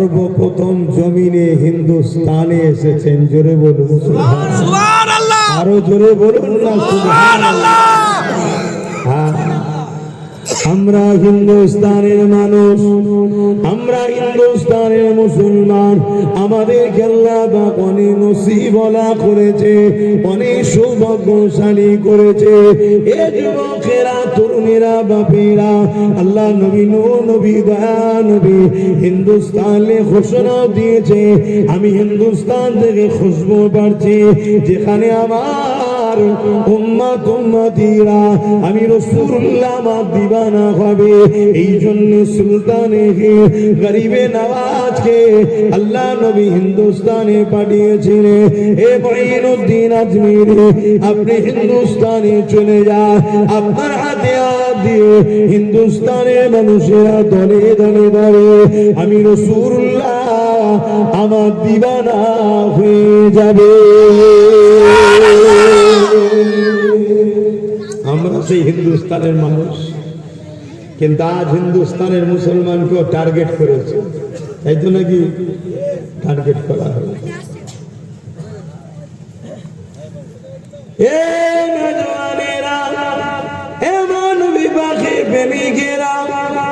সর্বপ্রথম জমিনে হিন্দুস্তানে এসেছেন। জোরে বলুন সুবহানাল্লাহ। আরো জোরে বলুন না সুবহানাল্লাহ। হ্যাঁ, আমরা হিন্দুস্তানের মানুষ, আমরা হিন্দুস্তানের মুসলমান। আমাদেরকে আল্লাহ পাক অনেক নসিবওয়ালা করেছে, অনেক সৌভাগ্যশালী করেছে। এ যুবকেরা, তরুণেরা, বাপেরা, আল্লাহ নবী নবী দয়া নবী হিন্দুস্তানে ঘোষণা দিয়েছে। আমি হিন্দুস্তান থেকে খুশবু পাচ্ছি, যেখানে আমার উম্মত উম্মতিরা আমি রাসূলুল্লাহ আমার দিবানা হবে। এই জন্য সুলতানে গরিবে নওয়াজকে আল্লাহ নবী হিন্দুস্তানে পাঠিয়েছিলেন। হে মুঈনুদ্দিন আজমিরি, আপনি হিন্দুস্তানে চলে যান। আপনার হাতে হাত দিয়ে হিন্দুস্তানের মানুষেরা দলে দলে ধরে আমি রাসূলুল্লাহ আমার দিবানা হয়ে যাবে। আমরা সেই হিন্দুস্তানের মানুষ, কিন্তু আজ হিন্দুস্তানের মুসলমানকেও টার্গেট করেছে, তাই তো নাকি টার্গেট করা হয়। এ নওজওয়ানেরা, এ মানবী পাখি প্রেমিকেরা,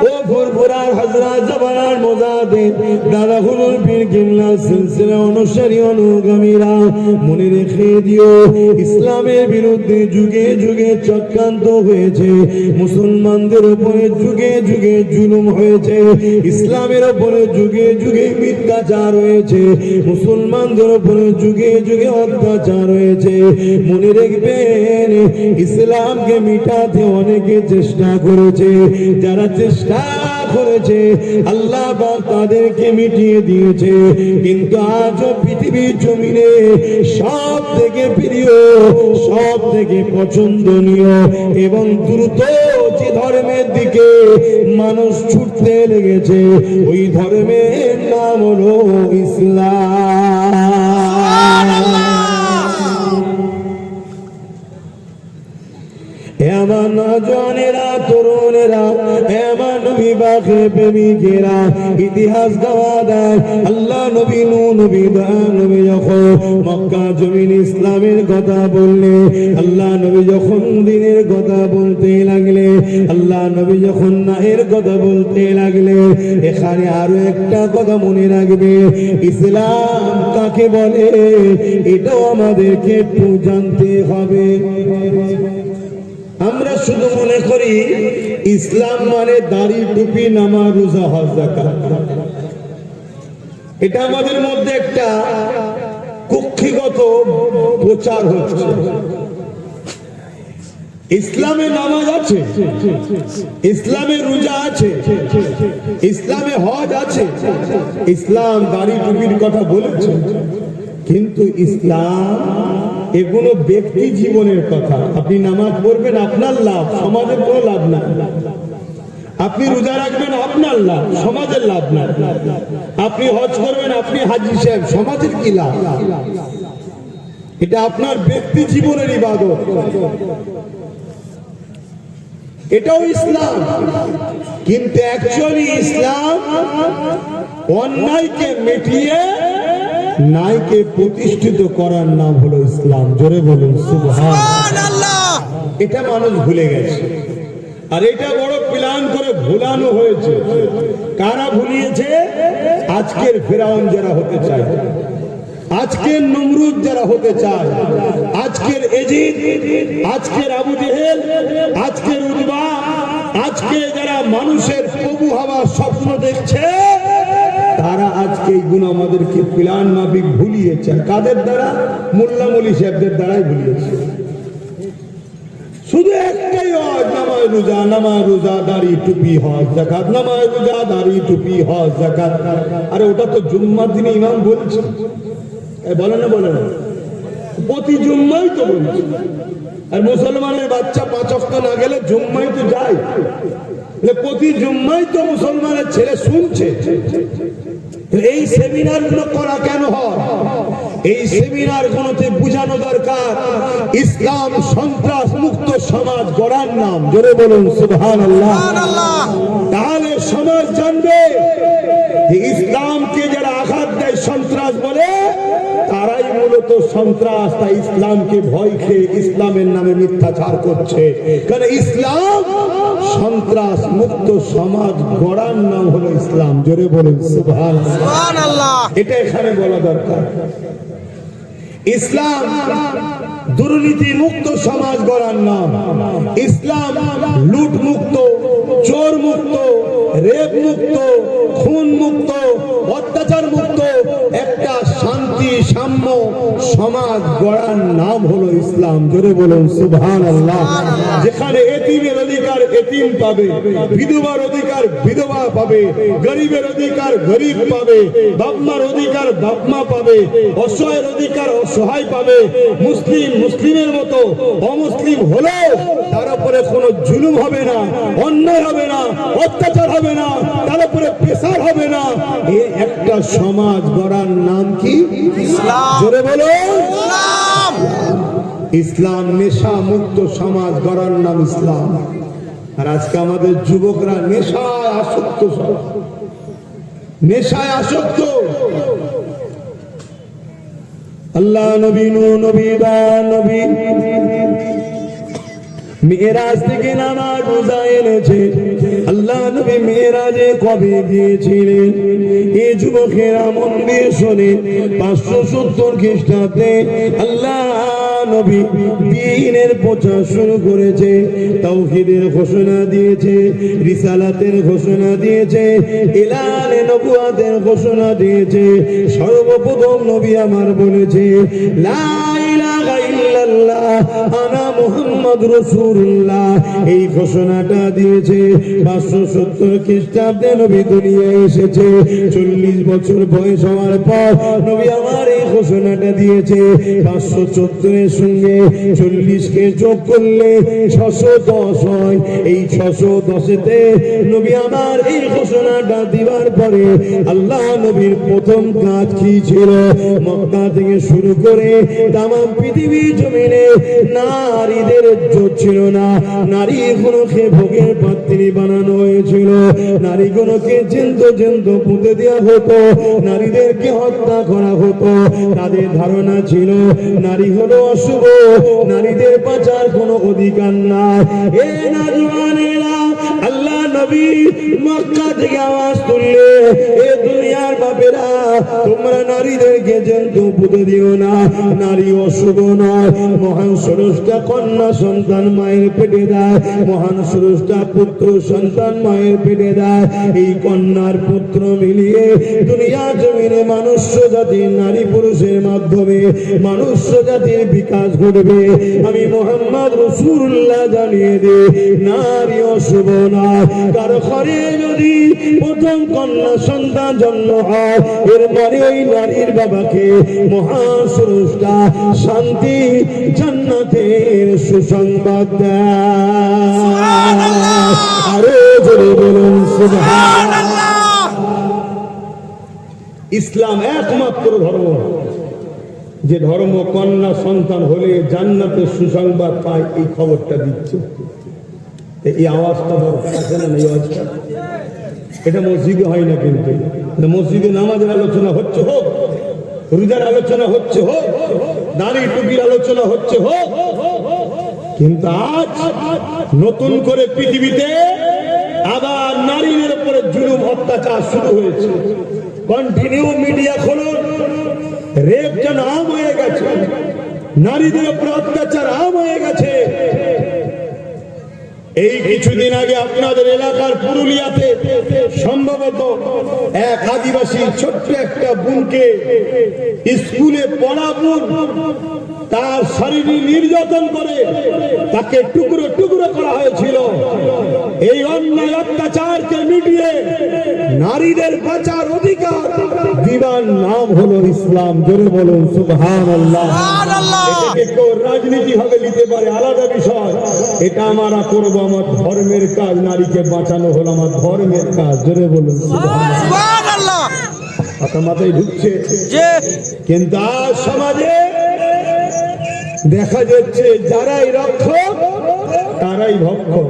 ও ফুরফুরার হযরত জবানার মুজাহিদ দাদা হুজুর পীর কিবলা সিলসিলা অনুসারী অনুগামীরা, মনে রেখে দিও, ইসলামের বিরুদ্ধে যুগে যুগে চক্রান্ত হয়েছে, মুসলমানদের উপরে যুগে যুগে জুলুম হয়েছে, ইসলামের উপরে যুগে যুগে মিথ্যাচার হয়েছে, মুসলমানদের উপরে যুগে যুগে অত্যাচার হয়েছে। মনে রাখবেন, ইসলামকে মিটাতে অনেকে চেষ্টা করেছে, যারা চেষ্টা করেছে আল্লাহ পাক তাদেরকে মিটিয়ে দিয়েছে। কিন্তু আজও পৃথিবীর জমিনে সব থেকে প্রিয়, সব থেকে পছন্দনীয় এবং দ্রুত যে ধর্মের দিকে মানুষ ছুটতে লেগেছে, ওই ধর্মের নাম হলো ইসলাম। আমার নওজওয়ানেরা, তরুণেরা, আমার নবী পাকের প্রেমিকেরা, ইতিহাস গাওয়া দেয় আল্লাহ নবী নবী নবী যখন মক্কা জমিন ইসলামের কথা বললে, আল্লাহ নবী যখন দ্বীনের কথা বলতে লাগলে, আল্লাহ নবী যখন নাহের কথা বলতে লাগলে, এখানে আরো একটা কথা মনে রাখবে, ইসলাম কাকে বলে এটাও আমাদেরকে একটু জানতে হবে। আমরা শুধু মনে করি ইসলাম মানে দাড়ি, টুপি, নামাজ, রোজা, হজ, যাকাত। এটা আমাদের মধ্যে একটা কক্ষিগত প্রচার হচ্ছে। ইসলামে নামাজ আছে, ইসলামে রোজা আছে, ইসলামে হজ আছে, ইসলাম দাড়ি টুপির কথা বলেছে, কিন্তু ইসলাম এগুলো ব্যক্তি জীবনের কথা। আপনি নামাজ পড়বেন আপনার লাভ, সমাজের কোনো লাভ না। আপনি রোজা রাখবেন আপনার লাভ, সমাজের লাভ না। আপনি হজ করবেন, আপনি হাজী সাহেব, সমাজের কি লাভ? এটা আপনার ব্যক্তি জীবনের ইবাদত, এটাও ইসলাম। কিন্তু অ্যাকচুয়ালি ইসলাম অন্যায়কে মিটিয়ে ন্যায়কে প্রতিষ্ঠিত করার নাম হলো ইসলাম। জোরে বলুন সুবহানাল্লাহ। এটা মানুষ ভুলে গেছে, আর এটা বড় প্ল্যান করে ভুলানো হয়েছে। কারা ভুলিয়েছে? আজকের ফেরাউন যারা হতে চায়, আজকের নমরুদ যারা হতে চায়, আজকের এজিদ, আজকের আবু জেহেল, আজকের উতবা, আজকে যারা মানুষের প্রভু হওয়ার স্বপ্ন দেখছে, তারা আজকে এইগুলো আমাদেরকে প্ল্যান মাফিক ভুলিয়েছে। কাদের দ্বারা? মোল্লা মৌলী সাহেবদের দ্বারাই ভুলিয়েছে। শুধু একটাই হজ, নামাজ রোজা, নামাজ রোজা, দাড়ি টুপি, হজ যাকাত, নামাজ রোজা, দাড়ি টুপি, হজ যাকাত। আরে ওটা তো জুম্মার দিনে ইমাম বলছে, বলে না? বলে না? প্রতি জুম্মাই তো বলছে। আর মুসলমানের বাচ্চা 5 ওয়াক্ত না গেলে জুম্মাই তো যায়, প্রতি জুম্মাই তো মুসলমানের ছেলে শুনছে। এই সেমিনার গুলো করা কেন হয়? এই সেমিনার গুলোতে বুঝানো দরকার ইসলাম সন্ত্রাস মুক্ত সমাজ গড়ার নাম। জোরে বলুন সুবহানাল্লাহ। তাহলে সমাজ জানবে যে ইসলামকে যত সন্ত্রাস তা ইসলামকে ভয় খেয়ে ইসলামের নামে মিথ্যাচার করছে। কারণ ইসলাম সন্ত্রাস মুক্ত সমাজ গড়ার নাম হলো ইসলাম। জোরে বলুন সুবহানাল্লাহ। এটা এখানে বলা দরকার। ইসলাম দুর্নীতি মুক্ত সমাজ গড়ার নাম। ইসলাম লুট মুক্ত, চোর মুক্ত, রেপ মুক্ত, খুন মুক্ত, অত্যাচার মুক্ত একটা শান্তি সাম্য সমাজ গড়ার নাম হলো ইসলাম। জোরে বলুন সুবহানাল্লাহ। যেখানে এতিমের অধিকার এতিম পাবে, বিধবার অধিকার বিধবা পাবে, গরিবের অধিকার গরিব পাবে, বাপমার অধিকার বাপমা পাবে, অসহায়ের অধিকার অসহায় পাবে। মুসলিম মুসলিমের মতো, অমুসলিম হলেও তার উপরে কোনো জুলুম হবে না, অন্যায় হবে না, অত্যাচার হবে না, তার উপরে প্রেসার হবে না। এই একটা সমাজ গড়ার নাম কি? ইসলাম। জোরে বলো ইসলাম। ইসলাম নেশা মুক্ত সমাজ গড়ার নাম ইসলাম। আর আজকে আমাদের যুবকরা নেশায় আসক্ত, নেশায় আসক্ত। আল্লাহ নবী নবী বা নবী মেরাজ থেকে নামাজ রোজা এনেছে। আল্লাহ নবী মেরাজে কবে গিয়েছিলেন? এই যুবকেরা মন দিয়ে শোনে। 570 খ্রিস্টাব্দে আল্লাহ নবী দ্বীনের প্রচার শুরু করেছে, তাওহীদের ঘোষণা দিয়েছে, রিসালাতের ঘোষণা দিয়েছে, এলানে নবুয়াতের ঘোষণা দিয়েছে। সর্বপ্রথম নবী আমার বলেছে লা ইলাহা ইল্লাল্লাহ আনা মুহাম্মদ রাসূলুল্লাহ। এই ঘোষণাটা দিয়েছে 570 খ্রিস্টাব্দে নবী দুনিয়ায় এসেছে। 40 বছর বয়স হওয়ার পর নবী আমার এই ঘোষণাটা দিয়েছে। 514 এর সঙ্গে 40 কে যোগ করলে 610 হয়। এই 610তে নবী আমার এই ঘোষণাটা দিবার পরে আল্লাহ নবীর প্রথম কাজ কি ছিল? মক্কা থেকে শুরু করে তাম পৃথিবী জমিনে নারীদের ইজ্জত ছিল না। নারীগুলোকে ভোগের পাত্রী বানানো হয়েছিল, নারীগুলোকে জ্যান্ত জ্যান্ত পুঁতে দেওয়া হতো, নারীদেরকে হত্যা করা হতো। তাদের ধারণা ছিল নারী হলো অশুভ, নারীদের বাঁচার কোনো অধিকার নাই। এ নওজওয়ানেরা, আল্লাহ নবী মক্কা থেকে আওয়াজ তুললে, এ দুনিয়ার বাপেরা তোমরা নারীদেরকে জ্যান্ত পুঁতে দিও না, নারী অশুভ নয়। মহান স্রষ্টা কন্যা সন্তান মায়ের পেটে দেয়, মহান স্রষ্টা পুত্র সন্তান মায়ের পেটে দেয়। এই কন্যার পুত্র মিলিয়ে দুনিয়া জমিনে মানুষ জাতির নারী পুরুষের মাধ্যমে মানুষ জাতির বিকাশ ঘটবে। আমি মুহাম্মদ রাসূলুল্লাহ জানিয়ে দিই, নারী অশুভ নয়। কারো ঘরে যদি প্রথম কন্যা সন্তান জন্ম হয়, এর মানে ওই নারীর বাবাকে মহান স্রষ্টা শান্তি জান্নাতের সুসংবাদ দেয়। আরে জোরে বলুন সুবহানাল্লাহ। ইসলাম একমাত্র ধর্ম যে ধর্ম কন্যা সন্তান হলে জান্নাতের সুসংবাদ পায়। এই খবরটা দিচ্ছে। এই আওয়াজটা দরকার আছে না? এই আওয়াজটা এটা মসজিদে হয় না, কিন্তু মসজিদে নামাজের আলোচনা হচ্ছে হোক, রোজার আলোচনা হচ্ছে হোক, দাড়ি টুপির আলোচনা হচ্ছে হোক, কিন্তু আজ নতুন করে পৃথিবীতে আবার নারীদের উপরে জুলুম অত্যাচার শুরু হয়েছে। কন্টিনিউ মিডিয়া খুলুন, রেপ যেন আম হয়ে গেছে, নারীদের উপরে অত্যাচার আম হয়ে গেছে। এই কিছুদিন আগে আপনাদের এলাকার পুরুলিয়াতে সম্ভবত এক আদিবাসী ছোট্ট একটা বোনকে স্কুলে পড়াবো তার শারীরিক নির্যাতন করে তাকে টুকরো টুকরো করা হয়েছিল। এই অন্যায় অত্যাচারকে মিটিয়ে নারীদের বাঁচার অধিকার দিবার নাম হলো ইসলাম। জোরে বলুন সুবহানাল্লাহ। এটাকে কেউ রাজনীতি ভাবে নিতে পারে, আলাদা বিষয়। এটা আমরা করবো, আমার ধর্মের কাজ। নারীকে বাঁচানো হলো আমার ধর্মের কাজ। জোরে বলুন সুবহানাল্লাহ। কথা মাথায় ঢুকছে? কিন্তু আজ সমাজে দেখা যাচ্ছে যারাই রক্ষক তারাই ভক্ষক,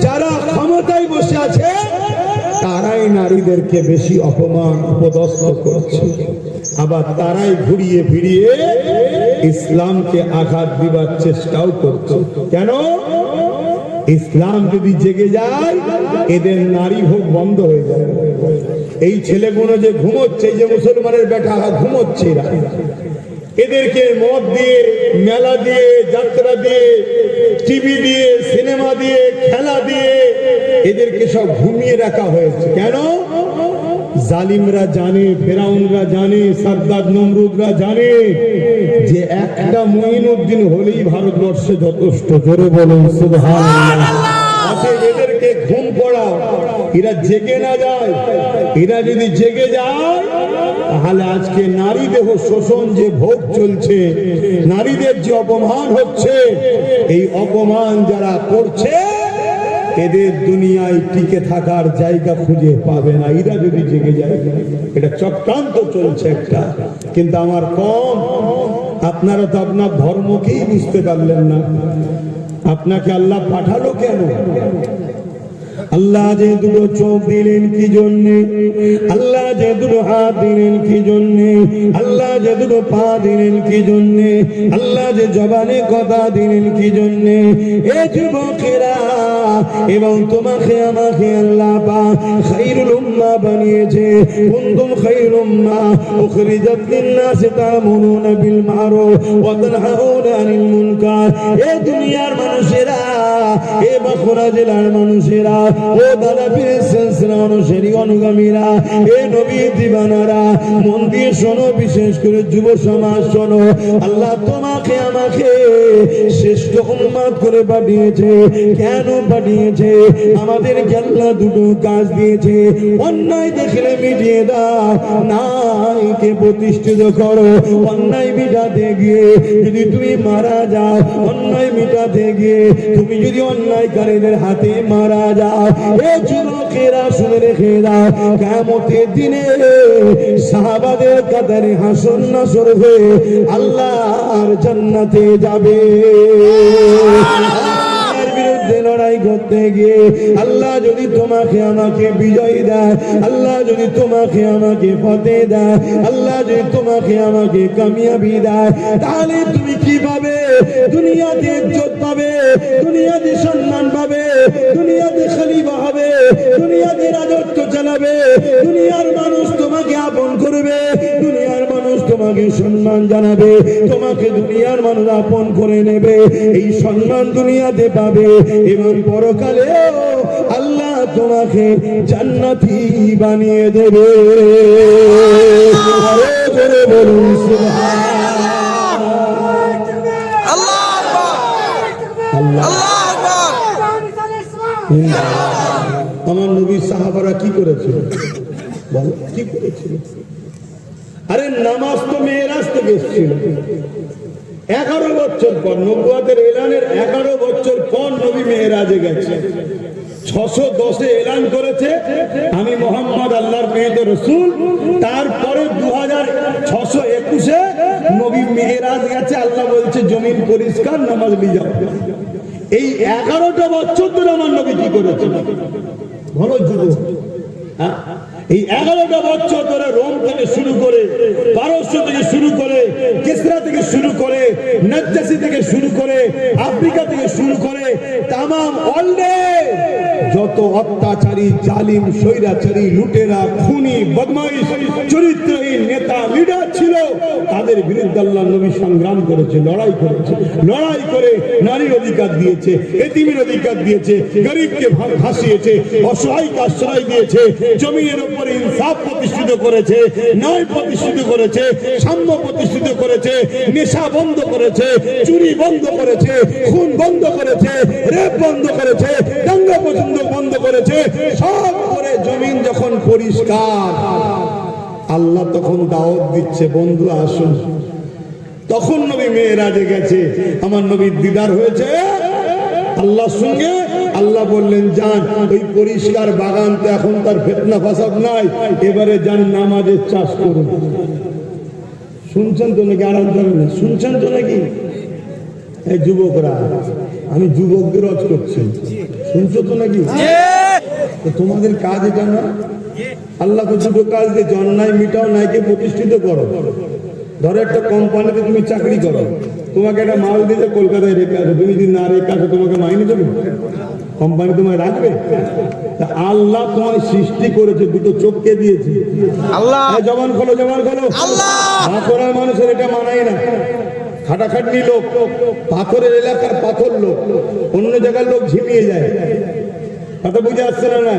যারা ক্ষমতায় বসে আছে তারাই তারাই নারীদেরকে বেশি অপমান উপদস্থ করছে, আবার তারাই ঘুরিয়ে ফিরিয়ে ইসলামকে আঘাত দিবার চেষ্টাও করছে। কেন? ইসলাম যদি জেগে যায় এদের নারী ভোগ বন্ধ হয়ে যায়। এই ছেলেগুলো যে ঘুমোচ্ছে, যে মুসলমানের বেটা ঘুমোচ্ছে, এদেরকে মদ দিয়ে, মেলা দিয়ে, যাত্রা দিয়ে, টিভি দিয়ে, সিনেমা দিয়ে, খেলা দিয়ে এদেরকে সব ঘুমিয়ে রাখা হয়েছে। কেন? জালিমরা জানে, ফেরাউনরা জানে, সাদ্দাত নমরুদরা জানে যে একটা মুঈনুদ্দিন হলেই ভারতবর্ষে যথেষ্ট। জোরে বলুন সুবহানাল্লাহ। এদেরকে ঘুম পড়াও, এরা জেগে না যায়। এরা যদি জেগে যায় তাহলে আজকে নারী দেহ শোষণ যে ভোগ চলছে, নারীদের যে অপমান হচ্ছে, এই অপমান যারা করছে এদের দুনিয়ায় টিকে থাকার জায়গা খুঁজে পাবে না। এরা যদি জেগে যায়, এটা চক্রান্ত চলছে একটা। কিন্তু আমার কম, আপনারা তো আপনার ধর্মকেই বুঝতে পারলেন না। আপনাকে আল্লাহ পাঠালো কেন? আল্লাহ যে দুটো চোখ দিলেন কি জন্যে? আল্লাহ যে দুটো হাত দিলেন কি জন্যে? আল্লাহ যে দুটো পা দিলেন কি জন্যে? আল্লাহ যে জবানে কথা দিলেন কি জন্যে? এ যুবকেরা এবং তোমাকে আমাকে আল্লাহ পাক খায়রুল উম্মাহ বানিয়েছে। কুনতুম খায়রুল উম্মাহ উখরিজাত লিন-নাস তা'মুরুনা বিল মা'রুফ ওয়া তানহাউনা আনিল মুনকার। এ দুনিয়ার মানুষেরা, এ বাঁকুড়া জেলার মানুষেরা, ও দাদা পীরের সিলসিলা অনুসারী অনুগামীরা, এ নবী দিবানারা, মন দিয়ে শোনো, বিশেষ করে যুব সমাজ শোনো। আল্লাহ তোমাকে আমাকে শ্রেষ্ঠ উম্মত করে পাঠিয়েছে। কেন পাঠিয়েছে? আমাদেরকে আল্লাহ দুটো কাজ দিয়েছে। অন্যায় দেখলে মিটিয়ে দাও, ন্যায়কে প্রতিষ্ঠিত করো। অন্যায় মিটাতে গিয়ে যদি তুমি মারা যাও, অন্যায় মিটাতে গিয়ে তুমি যদি অন্যায়কারীদের হাতে মারা যাও, এ যুবকেরা শুনে রেখে দাও, কিয়ামতের দিনে সাহাবাদের কাতারে হাসর নাসর হয়ে আল্লাহর জান্নাতে যাবে। লড়াই করতে গিয়ে আল্লাহ যদি তোমাকে আমাকে বিজয় দেয়, আল্লাহ যদি তোমাকে আমাকে ফতেহ দেয়, আল্লাহ যদি তোমাকে আমাকে কামিয়াবি দেয়, তাহলে তুমি কি পাবে? দুনিয়াতে ইজ্জত পাবে, দুনিয়াতে সম্মান পাবে, দুনিয়াতে খলিফা হবে, দুনিয়াতে রাজত্ব চালাবে, দুনিয়ার মানুষ তোমাকে আপন করবে, দুনিয়ার মানুষ তোমাকে সম্মান জানাবে, তোমাকে দুনিয়ার মানুষ আপন করে নেবে। এই সম্মান দুনিয়াতে পাবে এবং পরকালেও আল্লাহ তোমাকে জান্নাতি বানিয়ে দেবে। আরে জোরে বলুন সুবহানাল্লাহ। আল্লাহু আকবার, আল্লাহু আকবার। আমার নবী সাহাবারা কি করেছিল? বলো কি করেছিল? আরে নামাজ তো মেরাজ থেকে এসেছিল। 11 বছর পর, নবুয়তের এলানের 11 বছর পর নবী মেরাজে গেছে। 610-এ এলান করেছে আমি মোহাম্মদ আল্লাহর প্রেরিত রাসূল। তারপরে 2621-এ নবী মেরাজ গেছে। আল্লাহ বলছে জমিন পরিষ্কার, নামাজ নিয়ে যাও। এই 11টা বছর ধরে আমার নবী কি করেছে? ভালো যুবক, এই 11টা বছর ধরে রোম থেকে শুরু করে, পারস্য থেকে শুরু করে, কিসরা থেকে শুরু করে, নাজ্জাসি থেকে শুরু করে, আফ্রিকা থেকে শুরু করে তামাম ওয়ার্ল্ডে যত অত্যাচারী, জালিম, স্বৈরাচারী, লুটেরা, খুনি, বদমাইশ, চরিত্রহীন নেতা, লিডার ছিল, তাদের বিরুদ্ধে আল্লাহর নবী সংগ্রাম করেছে, লড়াই করেছে। লড়াই করে নারীর অধিকার দিয়েছে, এতিমের অধিকার দিয়েছে, গরিবকে ভাসিয়েছে, অসহায়কে আশ্রয় দিয়েছে, জমিনের উপরে ইনসাফ প্রতিষ্ঠিত করেছে, ন্যায় প্রতিষ্ঠিত করেছে, সাম্য প্রতিষ্ঠিত করেছে, নেশা বন্ধ করেছে, চুরি বন্ধ করেছে, খুন বন্ধ করেছে, রেপ বন্ধ করেছে, দাঙ্গা পছন্দ বন্ধ করেছে। সব করে জমিন যখন পরিষ্কার, আল্লাহ তখন দাওয়াত দিচ্ছে, বন্ধুরা আসুন। তখন নবী মেরাজে গেছে, আমার নবীর দিদার হয়েছে আল্লাহর সঙ্গে। আল্লাহ বললেন যান, ওই পরিষ্কার বাগান তো এখন তার ফিতনা ফাসাদ নাই, এবারে যান নামাজের চাষ করুন। শুনছেন তো নাকি? আর শুনছেন তো নাকি? এই যুবকরা, আমি যুবকদের রজ করছি, শুনছো তো নাকি? তো তোমাদের কাজ এটা না? আল্লাহ তো দুটো কাজ দিয়েছে, অন্যায় মিটাও, ন্যায়কে প্রতিষ্ঠিত করো। ধরো একটা কোম্পানিতে তুমি চাকরি করো, তোমাকে একটা মাল দিয়েছে কলকাতায় রেখে আসো, তুমি যদি না রেখে আসো তোমাকে মাইনে দেবে? কোম্পানি তোমায় রাখবে? তা আল্লাহ তোমায় সৃষ্টি করেছে, দুটো চোখকে দিয়েছে আল্লাহ। জবান খোলো, জবান খোলো। পাথরের মানুষের এটা মানায় না, খাটাখাটনি লোক, পাথরের এলাকার পাথর লোক, অন্য জায়গার লোক ঝিমিয়ে যায়। কথা বুঝে আসছে না?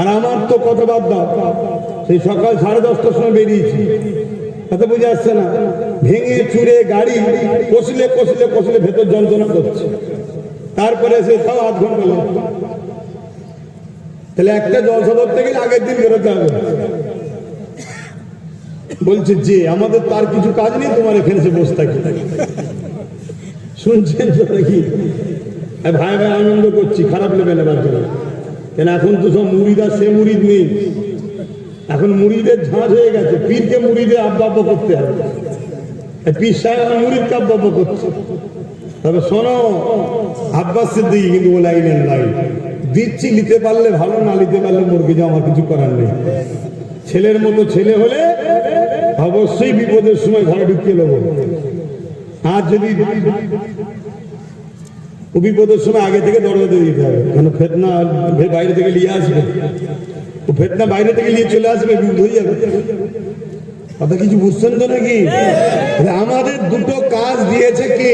আর আমার তো কথা বাদ দাও, সেই সকাল 10:30টার সময় বেরিয়েছি, কথা বুঝে আসছে না? ভেঙে চুরে গাড়ি কষলে কষলে কষলে ভেতর যন্ত্রণা করছে, তারপরে সে তাও 8 ঘন্টা লাগবে। তাহলে একটা জলসা ধরতে গেলে আগের দিন বেরোতে হবে। বলছে যে আমাদের তার কিছু কাজ নেই, তোমার এখানে সে বসে থাকি। শুনছেন তো নাকি? ভাই ভাই আনন্দ করছি, খারাপ লেবে নেবার জন্য। কেন এখন তো সব মুরিদ আর সে মুরিদ নেই, এখন মুরিদের ঝাঁঝ হয়ে গেছে। পীরকে মুরিদে আব্বা করতে হবে, পীর সাহেব মুরিদকে আব্বা করছে। তবে শোনো, আব্বাস সিদ্দিক কিন্তু ও লাইনের লাইন দিচ্ছি, নিতে পারলে ভালো, না নিতে পারলে মুরগি যাও, আমার কিছু করার নেই। ছেলের মতো ছেলে হলে অবশ্যই বিপদের সময় ঘরে ঢুকিয়ে নেবো। আর যদি বিপদের সময় আগে থেকে দরজা দিয়ে দিতে হবে, কেন ফেতনা বাইরে থেকে নিয়ে আসবে, ও ফেতনা বাইরে থেকে নিয়ে চলে আসবে, বিপদ হয়ে যাবে। কথা কিছু বুঝছেন তো নাকি? আমাদের দুটো কাজ দিয়েছে কে?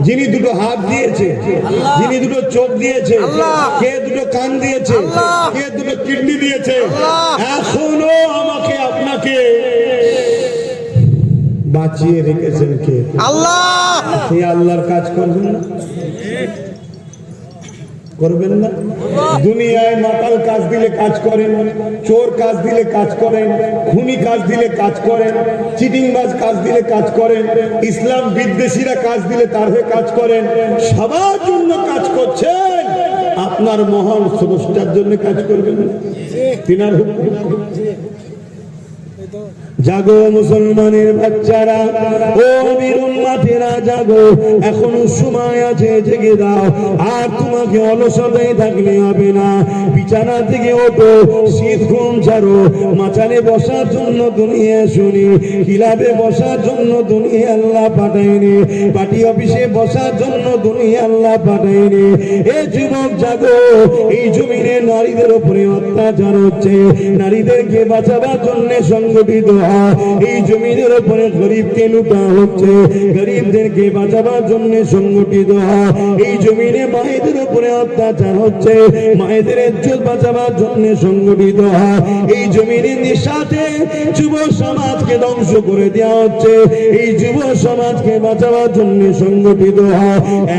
যিনি দুটো হাত দিয়েছে, যিনি দুটো চোখ দিয়েছে, কে দুটো কান দিয়েছে, কে দুটো কিডনি দিয়েছে। এখনো আমাকে আপনাকে বাঁচিয়ে রেখেছেন কে? আল্লাহ। সেই আল্লাহর কাজ করবেন না? করবেন না? দুনিয়ায় মাতাল কাজ দিলে কাজ করেন, চোর কাজ দিলে কাজ করেন, খুনি কাজ দিলে কাজ করেন, চিটিংবাজ কাজ দিলে কাজ করেন, ইসলাম বিদ্বেষীরা কাজ দিলে তার হয়ে কাজ করেন। সবার জন্য কাজ করছেন, আপনার মহান স্রষ্টার জন্য কাজ করবেন। তিনার হুকুম। জাগো মুসলমানের বাচ্চারা, ও আমির উম্মতেরা জাগো, এখনো সময় আছে, জেগে দাও। আর তোমাকে অলসতায় থাকলে হবে না, বিছানা থেকে ওঠো, শীত ঘুম ছাড়ো। মাচানে বসার জন্য দুনিয়া শুনি, ক্লাবে বসার জন্য দুনিয়া আল্লাহ পাঠায়নি, পার্টি অফিসে বসার জন্য দুনিয়া আল্লাহ পাঠায়নি। এ যুবক জাগো, এই জমিনে নারীদের উপরে অত্যাচার হচ্ছে, নারীদেরকে বাঁচাবার জন্য সংগঠিত এই জমিনের উপরে গরিবকে লুটা হচ্ছে, গরিবদেরকে বাঁচাবার জন্য সংগঠিত এই জমিনে মায়েদের উপরে অত্যাচার হচ্ছে, মায়েদের ইজ্জত বাঁচাবার জন্য সংগঠিত এই জমিনের সাথে যুব সমাজকে ধ্বংস করে দেওয়া হচ্ছে, এই যুব সমাজকে বাঁচাবার জন্য সংগঠিত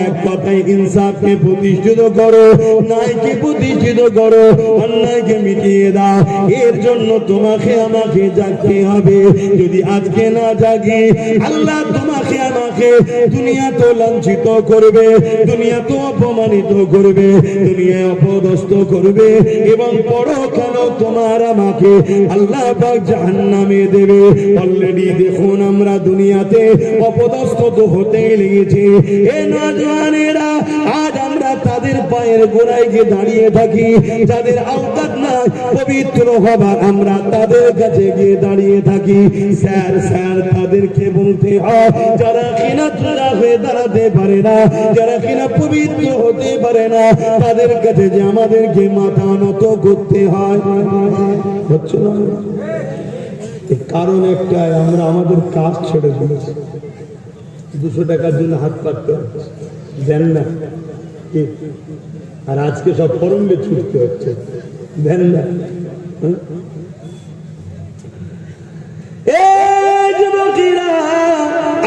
এক কথায় ইনসাফকে প্রতিষ্ঠিত করো, ন্যায়কে প্রতিষ্ঠিত করো, অন্যায়কে মিটিয়ে দাও। এর জন্য তোমাকে আমাকে জাগতে হবে। যদি আজকে না জাগি, আল্লাহ তোমাকে আমাকে দুনিয়া তো লাঞ্ছিত করবে, দুনিয়া তো অপমানিত করবে, দুনিয়ায় অপদস্থ করবে, এবং পরকাল তোমার আমাকে আল্লাহ পাক জাহান্নামে দেবে। অলরেডি দেখুন আমরা দুনিয়াতে অপদস্থ তো হতেই লেগেছি। এ নওজওয়ানেরা, আজ আমরা তাদের পায়ের গোড়ায় গিয়ে দাঁড়িয়ে থাকি, যাদের আওতাত নাই পবিত্র হবার, আমরা তাদের কাছে গিয়ে দাঁড়িয়ে থাকি। স্যার স্যার তাদেরকে বলতে হয়, যারা কিনা তোরা হয়ে দাঁড়াতে পারে না, যারা কিনা পবিত্র হতে পারে না, তাদের কাছে যে আমাদেরকে মাথা নত করতে হয়। হচ্ছে না? কারণ একটাই, আমরা আমাদের কাজ ছেড়ে দিয়েছি। 200 টাকার জন্য হাত পাততে দেন না, আর আজকে সব ফরমে ছুটতে হচ্ছে, দেন না।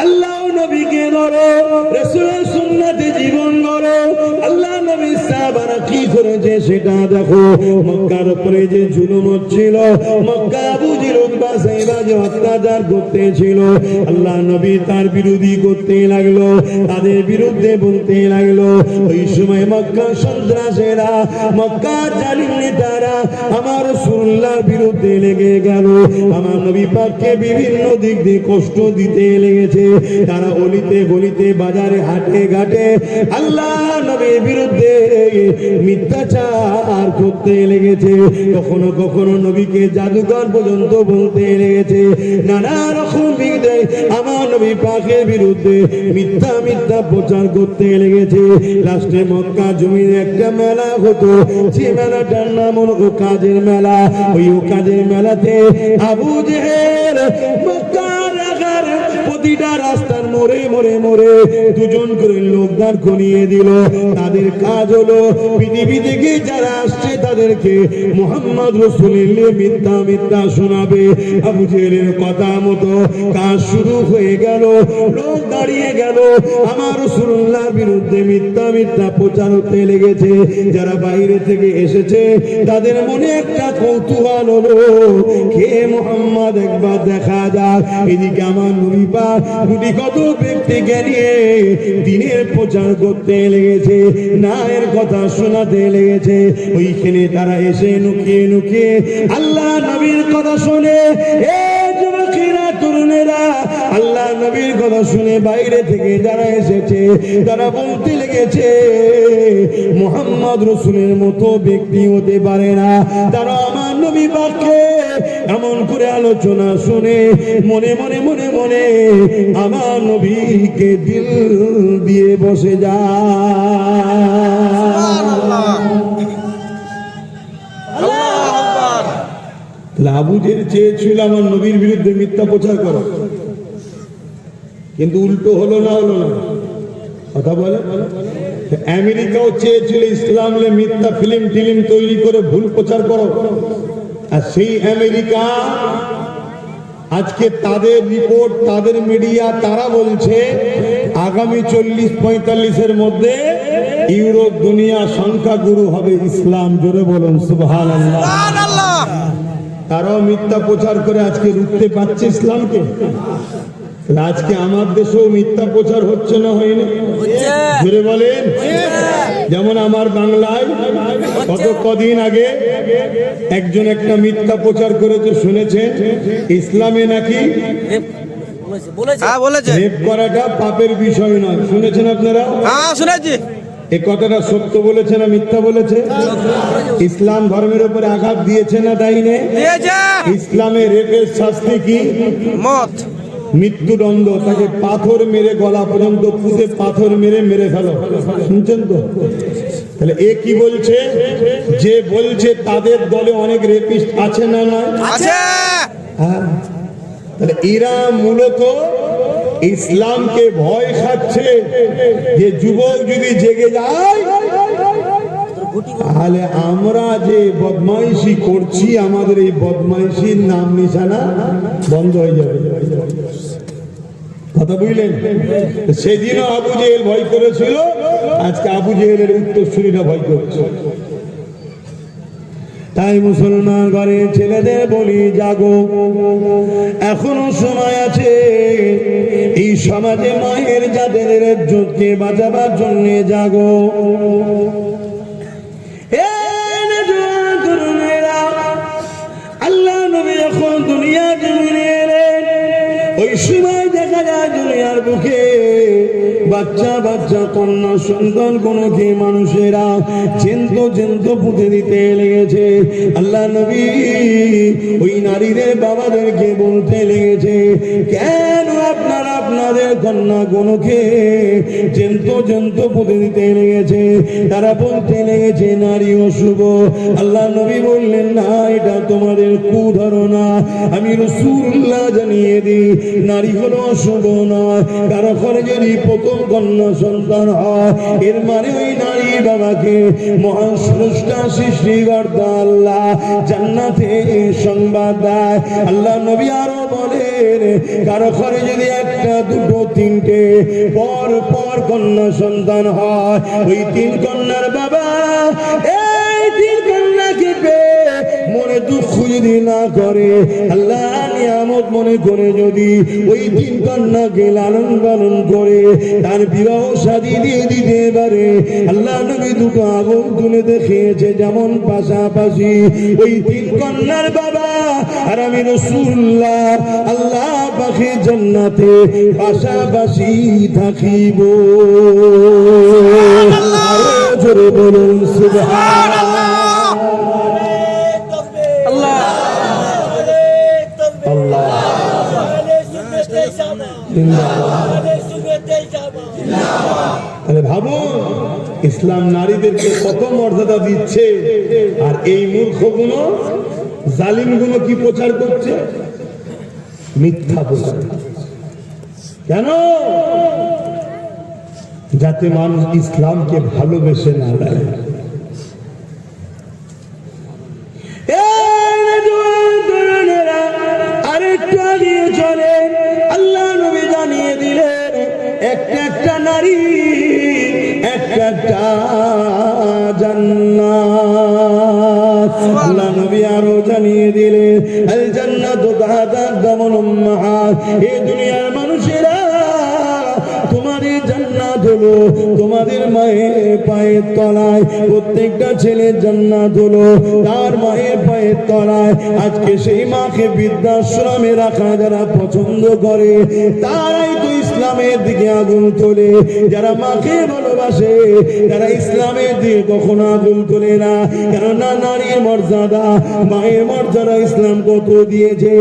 আল্লাহ নবীকে ধরো, রাসূলের সুন্নাতে জীবন গড়ো। আল্লাহ নবী সাহাবারা কি করেছে সেটা দেখো। মক্কার উপরে যে জুলুম হচ্ছিল, মক্কা আবু জেহেল বাসায় বাজে অত্যাচার করতে ছিল, আল্লাহ নবী তার বিরোধী করতে লাগলো, তাদের বিরুদ্ধে বলতে লাগলো। ওই সময় মক্কা সন্ত্রাসীরা, মক্কা জালিম নেতারা আমার রাসূলুল্লাহর বিরুদ্ধে লেগে গেল। আমার নবী পাককে বিভিন্ন দিক দিয়ে কষ্ট দিতে লেগেছে। তারা অলিতে গলিতে বাজারে হাটে ঘাটে আল্লাহ নবীর বিরুদ্ধে মিথ্যাচার করতে লেগেছে। কখনো কখনো নবীকে জাদুকর পর্যন্ত বলতে লেগেছে। নানা রকম বিদ্যায় আমার নবী পাকের বিরুদ্ধে মিথ্যা মিথ্যা প্রচার করতে লেগেছে। লাস্টে মক্কা জমিনে একটা মেলা হতো, যে মেলাটার নাম হলো কাজের মেলা। ওই কাজের মেলাতে আবু জেহেল মক্কার আগার প্রতিটা রাস্তার মোড়ে মোড়ে মোড়ে দুজন করে লোক দাঁড় করিয়ে দিল। তাদের কাজ হলো পৃথিবী থেকে যারা আসছে তাদেরকে মুহাম্মদ রাসূলুল্লাহ মিথ্যা মিথ্যা শোনাবে। আবু জেহেলের কথা মতো কাজ শুরু হয়ে গেল। লোক দাঁড়িয়ে গেল, আমার রাসূলুল্লাহর বিরুদ্ধে মিথ্যা মিথ্যা প্রচার হতে লেগেছে। যারা বাইরে থেকে এসেছে তাদের মনে একটা কৌতূহল হলো, কে মুহাম্মদ একবার দেখা যাক। এদিকে আমার নবী পাক গুটি কত ব্যক্তিকে নিয়ে দিনের প্রচার করতে লেগেছে, না এর কথা শোনাতে লেগেছে। ওইখানে তারা এসে লুকিয়ে লুকিয়ে আল্লাহ নবীর কথা শুনে, এ যুবকেরা তরুণেরা আল্লাহ নবীর কথা শুনে বাইরে থেকে যারা এসেছে তারা বলতে লেগেছে মুহাম্মদ রাসূলের মতো ব্যক্তি হতে পারে না। তারা আমার নবী পাককে এমন করে আলোচনা শুনে মনে মনে মনে মনে আমার নবীকে দিল দিয়ে বসে যায়। আবু জেহেল চেয়েছিল আমার নবীর বিরুদ্ধে মিথ্যা প্রচার করা, কিন্তু উল্টো হলো না, হলো না কথা বলে। আমেরিকাও চেয়েছিল ইসলামে মিথ্যা ফিল্ম টিলিম তৈরি করে ভুল প্রচার করো, আর সেই আমেরিকা আজকে তাদের রিপোর্ট, তাদের মিডিয়া, তারা বলছে আগামী 40-45-এর মধ্যে ইউরোপ দুনিয়া সংখ্যাগুরু হবে ইসলাম। জোরে বলুন সুবহানাল্লাহ। তারাও মিথ্যা প্রচার করে আজকে রুখতে পারছে ইসলামকে। আজকে আমার দেশেও মিথ্যা প্রচার হচ্ছে না, হয়নি? জোরে বলেন। যেমন আমার বাংলায় গত কদিন আগে একজন একটা মিথ্যা প্রচার করেছে, শুনেছেন? ইসলামে নাকি রেপ করাটা পাপের বিষয় নয়। শুনেছেন আপনারা? হ্যাঁ শুনেছি। এই কথাটা সত্য বলেছে না মিথ্যা বলেছে? ইসলাম ধর্মের উপরে আঘাত দিয়েছে না দেয়নি? ইসলামে রেপের শাস্তি কি? মত, মৃত্যুদণ্ড। তাকে পাথর মেরে গলা পর্যন্ত পুঁতে পাথর মেরে মেরে ফেলো। শুনছেন তো? তাহলে এ কি বলছে? যে বলছে তাদের দলে অনেক রেপিস্ট আছে না নয়? আছে। হ্যাঁ, তাহলে এরা মূলত ইসলামকে ভয় খাচ্ছে যে যুবক যদি জেগে যায় তাহলে আমরা যে বদমাইশি করছি আমাদের এই বদমাইশির নাম নিশানা বন্ধ হয়ে যাবে। কথা বুঝলেন? সেদিনও আবু জেহেল ভয় করেছিল, আজকে আবু জেহেলের উত্তরসূরিরা ভয় করছে। তাই মুসলমান ঘরের ছেলেদের বলি, জাগো, এখনো সময় আছে। এই সমাজে মায়ের জাতের ইজ্জতকে বাঁচাবার জন্য জাগো। আল্লাহ নবী এখন দুনিয়া জমিনে এলেন, ওই সময় দেখা যায় দুনিয়ার বুকে বাচ্চা বাচ্চা কন্যা সন্তান কোনকে মানুষেরা চিন্ত চিন্ত পুঁতে দিতে লেগেছে। আল্লাহ নবী ওই নারীদের বাবাদেরকে বলতে লেগেছে, কেন আপনারা আপনাদের কন্যা কোনকে চিন্ত চিন্ত পুঁতে দিতে লেগেছে? তারা বলতে লেগেছে নারী অশুভ। আল্লাহ নবী বললেন, না, এটা তোমাদের কুধারণা। আমি রাসূলুল্লাহ জানিয়ে দিই, নারী হলো অশুভ নয়। কারো ঘরে যদি প্রথম কন্যা সন্তান হয়, এর মানে ওই নারী বাবাকে মহান স্রষ্টা সৃষ্টিকর্তা আল্লাহ জান্নাতে সংবাদ দেয়। আল্লাহ নবী আরো বলেন, কারো ঘরে যদি একটা, দুটো, তিনটে পর পর কন্যা সন্তান হয়, ওই তিন কন্যার বাবা এই তিন কন্যাকে পেয়ে মনে দুঃখ যদি যদি না করে, আল্লাহ নিয়ামত মনে করে যদি ওই তিন কন্যাকে লালন পালন করে তার বিবাহ শাদী দিয়ে দিতে পারে, আল্লাহ নবী দুটো আগুন তুলে দেখিয়েছে যেমন পাশাপাশি ওই তিন কন্যার বাবা আর আমি রাসূলুল্লাহ আল্লাহ পাকের জান্নাতে পাশাপাশি থাকিব। আরো জোরে বলুন সুবহানাল্লাহ। তাহলে ভাবুন ইসলাম নারীদেরকে কত মর্যাদা দিচ্ছে, আর এই মূর্খগুলো জালিমগুলো কি প্রচার করছে? মিথ্যা প্রচার। কেন? যাতে মানুষ ইসলামকে ভালোবেসে না দেয়। আরেকটু এগিয়ে চলে আল্লাহ নবী জানিয়ে দিলেন একটা একটা নারী একটা একটা জান্নাত। আল্লাহ নবী আরো জানিয়ে দিলেন আল জান্নাতু তাহতা আকদামুল উম্মাহাত। এই দুনিয়ার মানুষেরা তোমাদের জান্নাত হলো তোমাদের মায়ের পায়ের তলায়। প্রত্যেকটা ছেলের জান্নাত হলো তার মায়ের পায়ের তলায়। আজকে সেই মাকে বৃদ্ধাশ্রমে রাখা যারা পছন্দ করে তারাই তো ইসলামের দিকে আগুন তোলে। যারা মাকে ভালোবাসে তারা ইসলামের দিকে কখনো আগুন তোলে না। কেননা নারীর মর্যাদা মায়ের মর্যাদা ইসলাম কত দিয়েছে।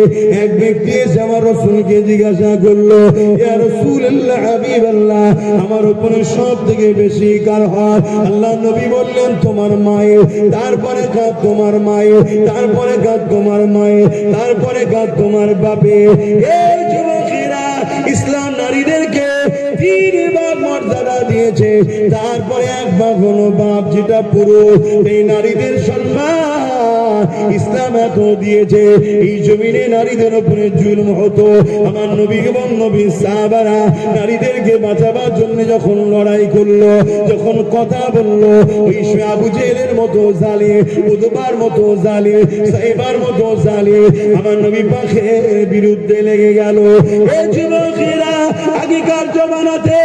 এক ব্যক্তি এসে আমার রাসূলকে জিজ্ঞাসা করলো, ইয়া রাসূলুল্লাহ হাবিবাল্লাহ, আমার উপরে সব থেকে বেশি কার হক? আল্লাহ নবী বললেন তোমার মায়ের, তারপরে কাঁদ তোমার মায়ের, তারপরে কাঁদ তোমার মায়ের, তারপরে কাঁদ তোমার বাপের। এই যুবকেরা ইসলাম নারীদেরকে 3 ভাগ মর্যাদা দিয়েছে, তারপরে 1 ভাগ হলো বাপ যেটা পুরুষ। এই নারীদের সম্মান ইসলাম এত দিয়েছে। এই জমিনে নারীদের উপরে জুলুম হতো। আমার নবী এবং নবীর সাহাবারা নারীদেরকে বাঁচাবার জন্য যখন লড়াই করলো, যখন কথা বললো, ওই আবু জেহেলের মতো জালিম, উতবার মতো জালিম, সাইবার মতো জালিম আমার নবী পাকের বিরুদ্ধে লেগে গেল। এই যুবকেরা আগেকার জমানাতে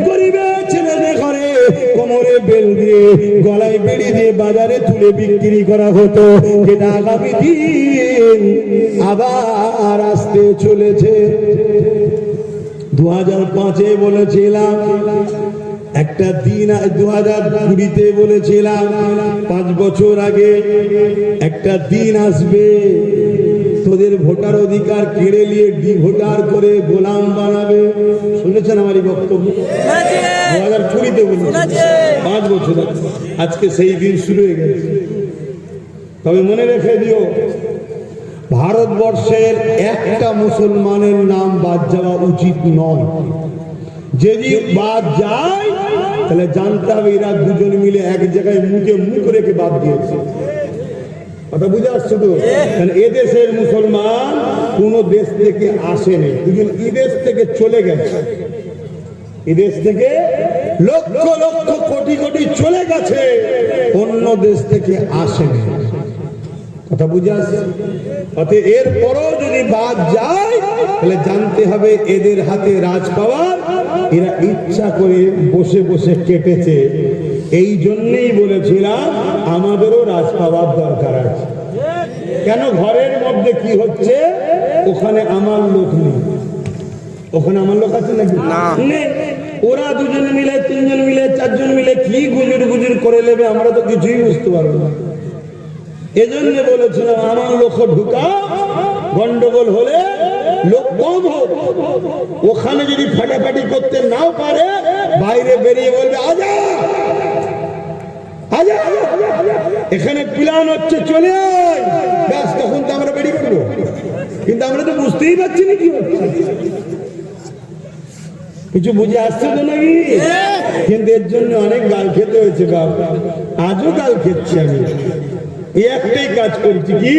গরিবের ছেলেদের ঘরে কোমরে বেল দিয়ে গলায় বেড়ি দিয়ে বাজারে তুলে বিক্রি করা হতো, যেটা আগামী দিন আবার আসতে চলেছে। 2005-এ বলেছিলাম একটা দিন, 2020-তে বলেছিলাম 5 বছর আগে একটা দিন আসবে তোদের ভোটার অধিকার কেড়ে নিয়ে ডিভোটার করে গোলাম বানাবে। শুনেছেন আমারই বক্তব্য? 2020-তে বলেছি, 5 বছর আজকে সেই দিন শুরু হয়ে গেছে। তবে মনে রেখে দিও, ভারতবর্ষের একটা মুসলমানের নাম বাদ যাওয়া উচিত নয়। যদি বাদ যায় তাহলে জানতে হবে এরা দুজন মিলে এক জায়গায় মুখে মুখ রেখে বাদ দিয়েছে। কথা বুঝে আসছো তো? এদেশের মুসলমান কোন দেশ থেকে আসেনি, দুজন এদেশ থেকে চলে গেছে। এদেশ থেকে লক্ষ লক্ষ কোটি কোটি চলে গেছে, অন্য দেশ থেকে আসেনি। কথা বুঝে আসছে? অতএব এরপরও যদি বাদ যায় তাহলে জানতে হবে এদের হাতে রাজ পাওয়ার এরা ইচ্ছা করে বসে বসে কেটেছে। এই জন্যই বলেছিলাম আমাদেরও রাজ পাওয়ার দরকার আছে। কেন? ঘরের মধ্যে কি হচ্ছে ওখানে আমার লোক নেই। ওখানে আমার লোক আছে নাকি? নেই। ওরা দুজন মিলে, 3 জন মিলে, 4 জন মিলে কি গুজুর গুজুর করে নেবে আমরা তো কিছুই বুঝতে পারবো না। এজন্য বলেছিলাম আমার লোক ঢুকা, গন্ডগোল হলে লোক কম হোক। ওখানে যদি ফাটাফাটি করতে নাও পারে বাইরে বেরিয়ে বলবে আজা আজা, এখানে প্ল্যান হচ্ছে চলে আয়, ব্যাস তখন তো আমরা বেরিয়ে পড়বো। কিন্তু আমরা তো বুঝতেই পারছি না কি হচ্ছে। কিছু বুঝে আসছে তো নাকি? কিন্তু এর জন্য অনেক গাল খেতে হয়েছে বাবা, আজও গাল খেচ্ছি আমি। একটাই কাজ করছি কি,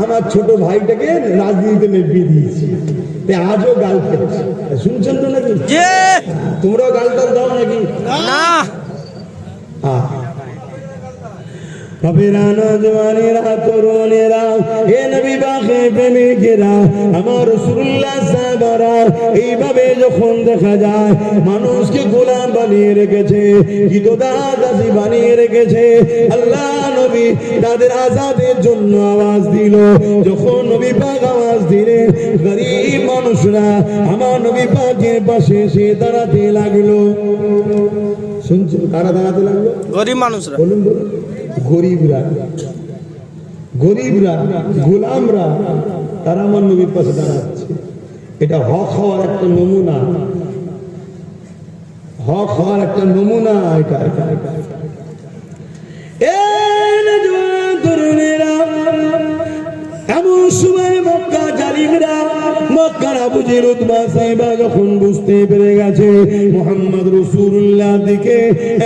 আমার ছোট ভাইটাকে রাজনীতিতে নেপিয়ে দিয়েছি, আজও গাল খেয়েছি। শুনছেন তো নাকি? তোমরাও গাল টাল দাও নাকি? না। তরুণেরা, আমার রাসূলুল্লাহ সাহাবারা এইভাবে যখন দেখা যায় মানুষকে গোলাম বানিয়ে রেখেছে, দাসী বানিয়ে রেখেছে, আল্লাহ নবী তাদের আজাদের জন্য আওয়াজ দিল। যখন নবী পাক আওয়াজ দিলেন, গরীব মানুষরা আমার নবী পাকের পাশে এসে দাঁড়াতে লাগলো। শুনছেন কারা দাঁড়াতে লাগলো? গরিব মানুষরা। বলুন বলুন। গরিবরা, গরিবরা, গোলামরা, তারা আমার নবীর পাশে দাঁড়াচ্ছে। এটা হক হওয়ার একটা নমুনা, হক হওয়ার একটা নমুনা। এটা এমন সময় মক্কা জালিমরা, মক্কার আবু জেহেল উতবা সাইবা যখন বুঝতে পেরে গেছে মুহাম্মদ রাসূলুল্লাহ দিকে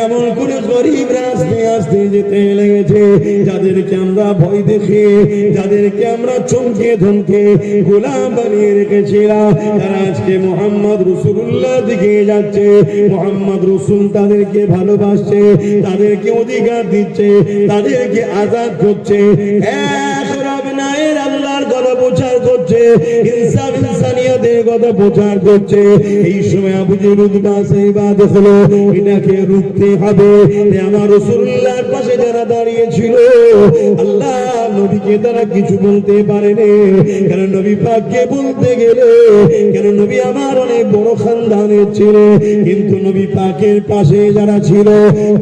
এমন করে গরিবরা আস্তে আস্তে যেতে লেগেছে, যাদেরকে আমরা ভয় দেখে, যাদেরকে আমরা চমকে ধমকে গোলাম বানিয়ে রেখেছিলাম, তারা আজকে মুহাম্মদ রাসূলুল্লাহ দিকে যাচ্ছে। মুহাম্মদ রাসূল তাদেরকে ভালোবাসছে, তাদেরকে অধিকার দিচ্ছে, তাদেরকে আজাদ করছে, এক রব নায়ের আল্লাহর কথা প্রচার করছে, ইনসাফ ইনসানিয়তের কথা প্রচার করছে। এই সময় আবু জেহেল উতবা সাইবা দেখলো এটাকে রুখতে হবে। আমার রাসূলুল্লাহর পাশে যারা দাঁড়িয়ে ছিল, আল্লাহ নবীকে তারা কিছু বলতে পারেনি। কারণ নবী পাককে বলতে গেলে, কারণ নবী আমার অনেক বড় খানদানের ছিল, কিন্তু নবী পাকের পাশে যারা ছিল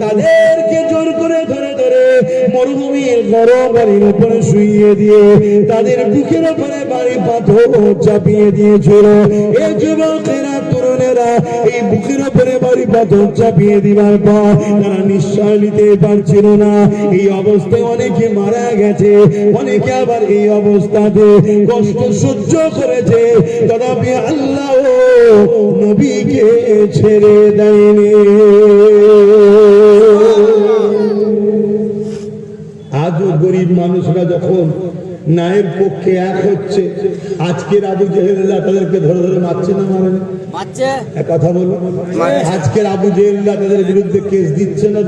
তাদেরকে জোর করে ধরে ধরে মরুভূমির গরম বাড়ির উপরে শুইয়ে দিয়ে তাদের বুকের উপরে বাড়ি পাথর চাপিয়ে দিয়েছিল। এই যুবকেরা, তরুণেরা এই বুকের উপরে বাড়ি পাথর চাপিয়ে দিবার পর তারা নিঃশ্বাস নিতে পারছিল না। এই অবস্থায় অনেকে মারা গেছে, অনেকে আবার এই অবস্থাতে কষ্ট সহ্য করেছে, তথাপি আল্লাহ নবীকে ছেড়ে দেয়নি। আজও গরিব মানুষরা যখন ন্যায়ের পক্ষে এক হচ্ছে, আজকের আবু জেহেলরা তাদেরকে ধরে ধরে মারছে না মারে না? কথা বলো, আজকের আবু জেহেলরা তাদের বিরুদ্ধে কেস দিচ্ছে না?